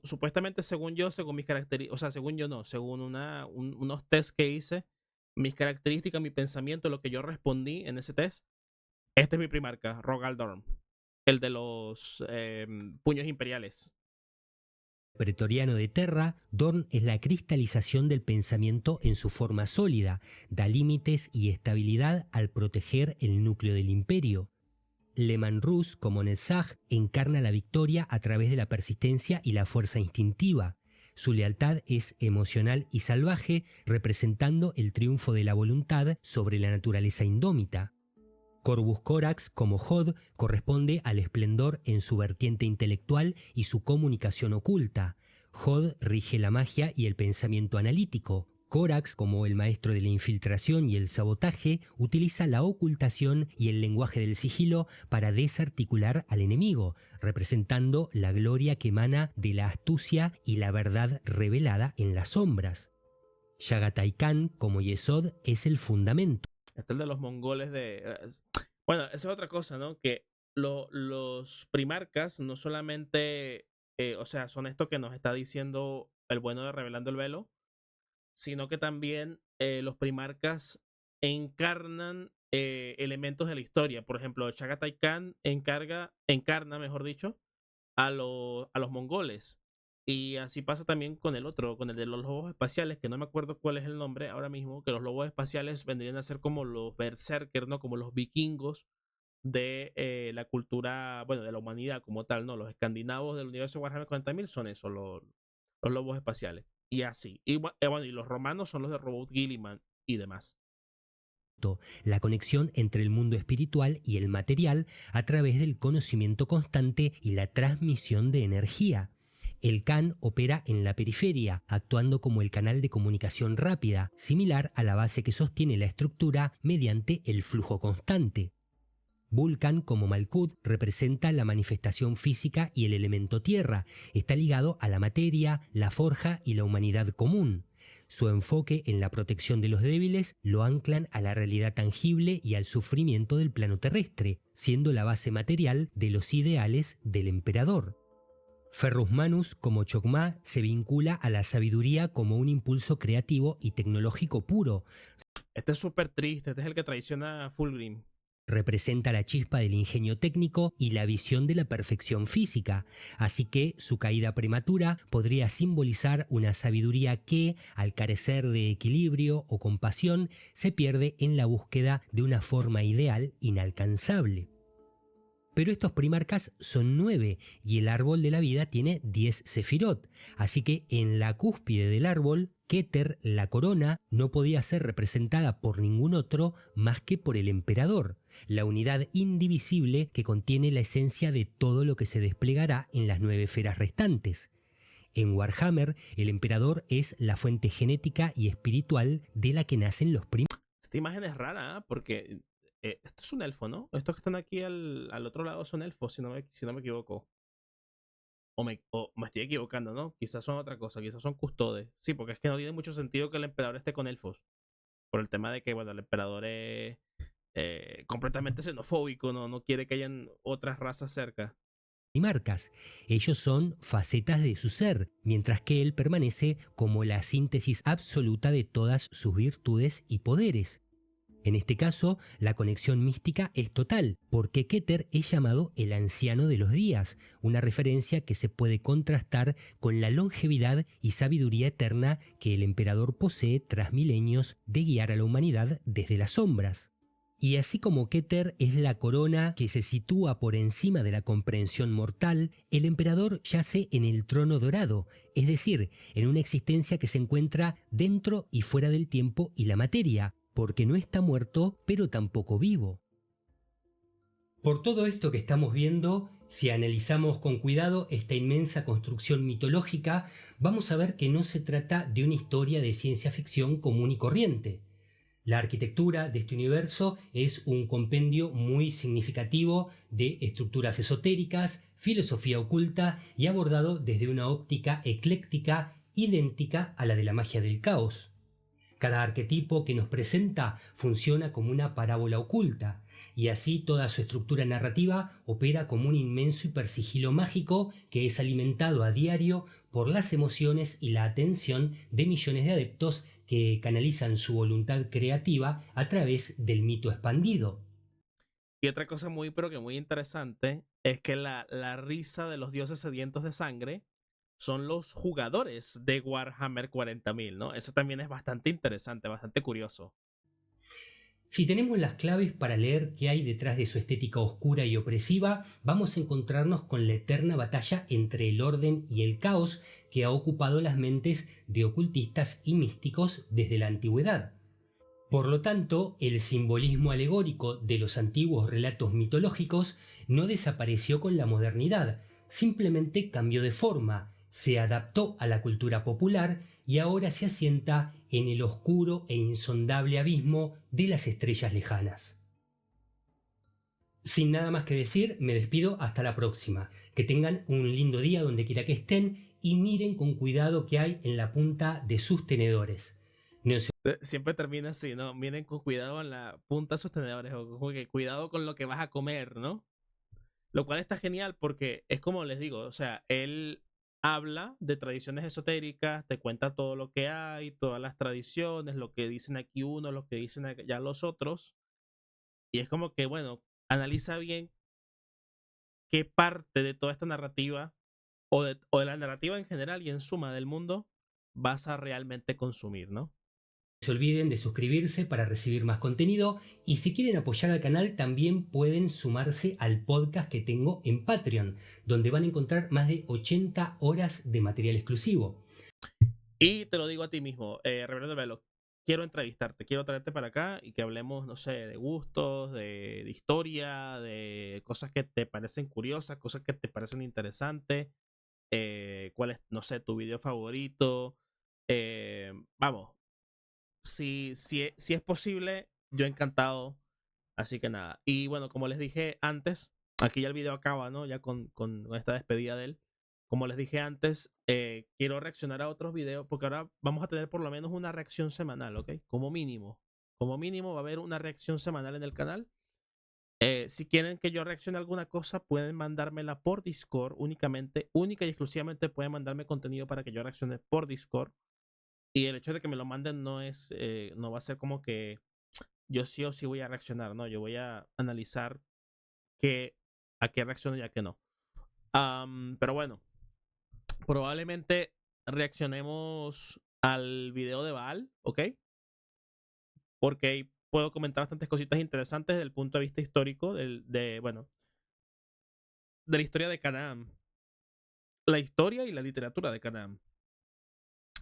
Supuestamente, según yo, según mis características, o sea, según yo no, según unos test que hice, mis características, mi pensamiento, lo que yo respondí en ese test, este es mi primarca, Rogal Dorn, el de los puños imperiales. pretoriano de Terra, Dorn es la cristalización del pensamiento en su forma sólida, da límites y estabilidad al proteger el núcleo del imperio. Leman Russ, como Netzach, encarna la victoria a través de la persistencia y la fuerza instintiva. Su lealtad es emocional y salvaje, representando el triunfo de la voluntad sobre la naturaleza indómita. Corvus Corax, como Hod, corresponde al esplendor en su vertiente intelectual y su comunicación oculta. Hod rige la magia y el pensamiento analítico. Corax, como el maestro de la infiltración y el sabotaje, utiliza la ocultación y el lenguaje del sigilo para desarticular al enemigo, representando la gloria que emana de la astucia y la verdad revelada en las sombras. Yagatai Khan, como Yesod, es el fundamento. Este es el de los mongoles de... Bueno, esa es otra cosa, ¿no? Que los primarcas no solamente, o sea, son esto que nos está diciendo el bueno de Revelando el Velo, sino que también los primarcas encarnan elementos de la historia. Por ejemplo, Chagatai Khan encarna, mejor dicho, a los mongoles. Y así pasa también con el otro, con el de los lobos espaciales, que no me acuerdo cuál es el nombre ahora mismo, que los lobos espaciales vendrían a ser como los berserkers, ¿no? Como los vikingos de la cultura, bueno, de la humanidad como tal, ¿no? Los escandinavos del universo Warhammer 40.000 son eso, los lobos espaciales. Y así. Y bueno, y los romanos son los de Robot Gilliman y demás. La conexión entre el mundo espiritual y el material a través del conocimiento constante y la transmisión de energía. El Khan opera en la periferia, actuando como el canal de comunicación rápida, similar a la base que sostiene la estructura mediante el flujo constante. Vulcan, como Malkuth, representa la manifestación física y el elemento tierra. Está ligado a la materia, la forja y la humanidad común. Su enfoque en la protección de los débiles lo anclan a la realidad tangible y al sufrimiento del plano terrestre, siendo la base material de los ideales del emperador. Ferrus Manus, como Chokmah, se vincula a la sabiduría como un impulso creativo y tecnológico puro. Este es súper triste, este es el que traiciona a Fulgrim. Representa la chispa del ingenio técnico y la visión de la perfección física, así que su caída prematura podría simbolizar una sabiduría que, al carecer de equilibrio o compasión, se pierde en la búsqueda de una forma ideal inalcanzable. Pero estos primarcas son 9 y el árbol de la vida tiene 10 sefirot, así que en la cúspide del árbol, Keter, la corona, no podía ser representada por ningún otro más que por el emperador, la unidad indivisible que contiene la esencia de todo lo que se desplegará en las 9 esferas restantes. En Warhammer, el emperador es la fuente genética y espiritual de la que nacen los primarcas. Esta imagen es rara, ¿eh? Porque esto es un elfo, ¿no? Estos que están aquí al otro lado son elfos, si no me equivoco. O me estoy equivocando, ¿no? Quizás son otra cosa, quizás son custodes. Sí, porque es que no tiene mucho sentido que el emperador esté con elfos. Por el tema de que, bueno, el emperador es completamente xenofóbico, no quiere que hayan otras razas cerca. Primarcas. Ellos son facetas de su ser, mientras que él permanece como la síntesis absoluta de todas sus virtudes y poderes. En este caso, la conexión mística es total, porque Keter es llamado el anciano de los días, una referencia que se puede contrastar con la longevidad y sabiduría eterna que el emperador posee tras milenios de guiar a la humanidad desde las sombras. Y así como Keter es la corona que se sitúa por encima de la comprensión mortal, el emperador yace en el trono dorado, es decir, en una existencia que se encuentra dentro y fuera del tiempo y la materia, porque no está muerto, pero tampoco vivo. Por todo esto que estamos viendo, si analizamos con cuidado esta inmensa construcción mitológica, vamos a ver que no se trata de una historia de ciencia ficción común y corriente. La arquitectura de este universo es un compendio muy significativo de estructuras esotéricas, filosofía oculta y abordado desde una óptica ecléctica idéntica a la de la magia del caos. Cada arquetipo que nos presenta funciona como una parábola oculta, y así toda su estructura narrativa opera como un inmenso hipersigilo mágico que es alimentado a diario por las emociones y la atención de millones de adeptos que canalizan su voluntad creativa a través del mito expandido. Y otra cosa muy, pero que muy interesante, es que la risa de los dioses sedientos de sangre son los jugadores de Warhammer 40.000, ¿no? Eso también es bastante interesante, bastante curioso. Si tenemos las claves para leer qué hay detrás de su estética oscura y opresiva, vamos a encontrarnos con la eterna batalla entre el orden y el caos que ha ocupado las mentes de ocultistas y místicos desde la antigüedad. Por lo tanto, el simbolismo alegórico de los antiguos relatos mitológicos no desapareció con la modernidad, simplemente cambió de forma, se adaptó a la cultura popular y ahora se asienta en el oscuro e insondable abismo de las estrellas lejanas. Sin nada más que decir, me despido hasta la próxima. Que tengan un lindo día donde quiera que estén y miren con cuidado qué hay en la punta de sus tenedores. Siempre termina así, ¿no? Miren con cuidado en la punta de sus tenedores, o como que cuidado con lo que vas a comer, ¿no? Lo cual está genial porque es como les digo, o sea, él habla de tradiciones esotéricas, te cuenta todo lo que hay, todas las tradiciones, lo que dicen aquí uno, lo que dicen allá los otros, y es como que, bueno, analiza bien qué parte de toda esta narrativa o de la narrativa en general y en suma del mundo vas a realmente consumir, ¿no? No se olviden de suscribirse para recibir más contenido y si quieren apoyar al canal también pueden sumarse al podcast que tengo en Patreon, donde van a encontrar más de 80 horas de material exclusivo. Y te lo digo a ti mismo, Reverendo Velo, quiero entrevistarte, quiero traerte para acá y que hablemos, no sé, de gustos, de historia, de cosas que te parecen curiosas, cosas que te parecen interesantes, cuál es, no sé, tu video favorito. Vamos, si es posible, yo encantado. Así que nada. Y bueno, como les dije antes, aquí ya el video acaba, ¿no? Ya con esta despedida de él. Como les dije antes, quiero reaccionar a otros videos, porque ahora vamos a tener por lo menos una reacción semanal, ¿ok? Como mínimo. Como mínimo va a haber una reacción semanal en el canal. Si quieren que yo reaccione a alguna cosa, pueden mandármela por Discord únicamente, única y exclusivamente pueden mandarme contenido para que yo reaccione por Discord. Y el hecho de que me lo manden no va a ser como que yo sí o sí voy a reaccionar, ¿no? Yo voy a analizar a qué reacciono y a qué no. Pero bueno, probablemente reaccionemos al video de Baal, ¿ok? Porque ahí puedo comentar bastantes cositas interesantes desde el punto de vista histórico bueno, de la historia de Canaán. La historia y la literatura de Canaán.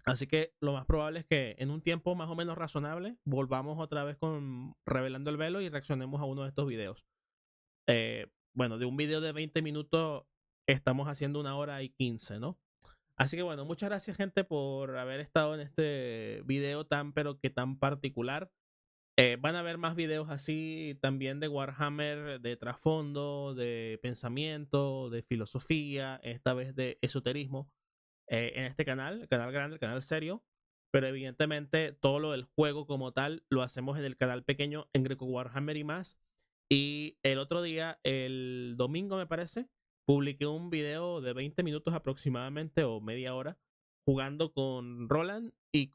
Así que lo más probable es que en un tiempo más o menos razonable volvamos otra vez con Revelando el Velo y reaccionemos a uno de estos videos. Bueno, de un video de 20 minutos estamos haciendo 1 hora y 15, ¿no? Así que bueno, muchas gracias gente por haber estado en este video pero que tan particular. Van a haber más videos así también de Warhammer, de trasfondo, de pensamiento, de filosofía, esta vez de esoterismo, en este canal, el canal grande, el canal serio. Pero evidentemente todo lo del juego como tal lo hacemos en el canal pequeño en Greco Warhammer y más. Y el otro día, el domingo me parece, publiqué un video de 20 minutos aproximadamente o media hora jugando con Roland y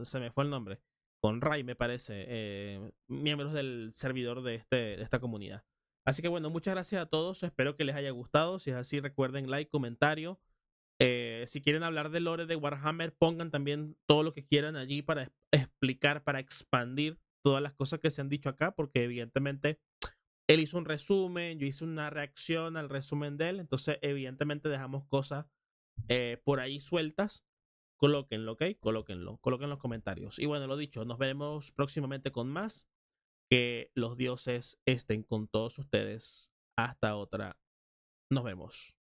se me fue el nombre, con Ray me parece, miembros del servidor de esta comunidad. Así que bueno, muchas gracias a todos, espero que les haya gustado. Si es así, recuerden like, comentario. Si quieren hablar de lore de Warhammer, pongan también todo lo que quieran allí para explicar, para expandir todas las cosas que se han dicho acá, porque evidentemente él hizo un resumen, yo hice una reacción al resumen de él, entonces evidentemente dejamos cosas por ahí sueltas. Colóquenlo, ¿ok? Colóquenlo, coloquen los comentarios. Y bueno, lo dicho, nos veremos próximamente con más. Que los dioses estén con todos ustedes. Hasta otra. Nos vemos.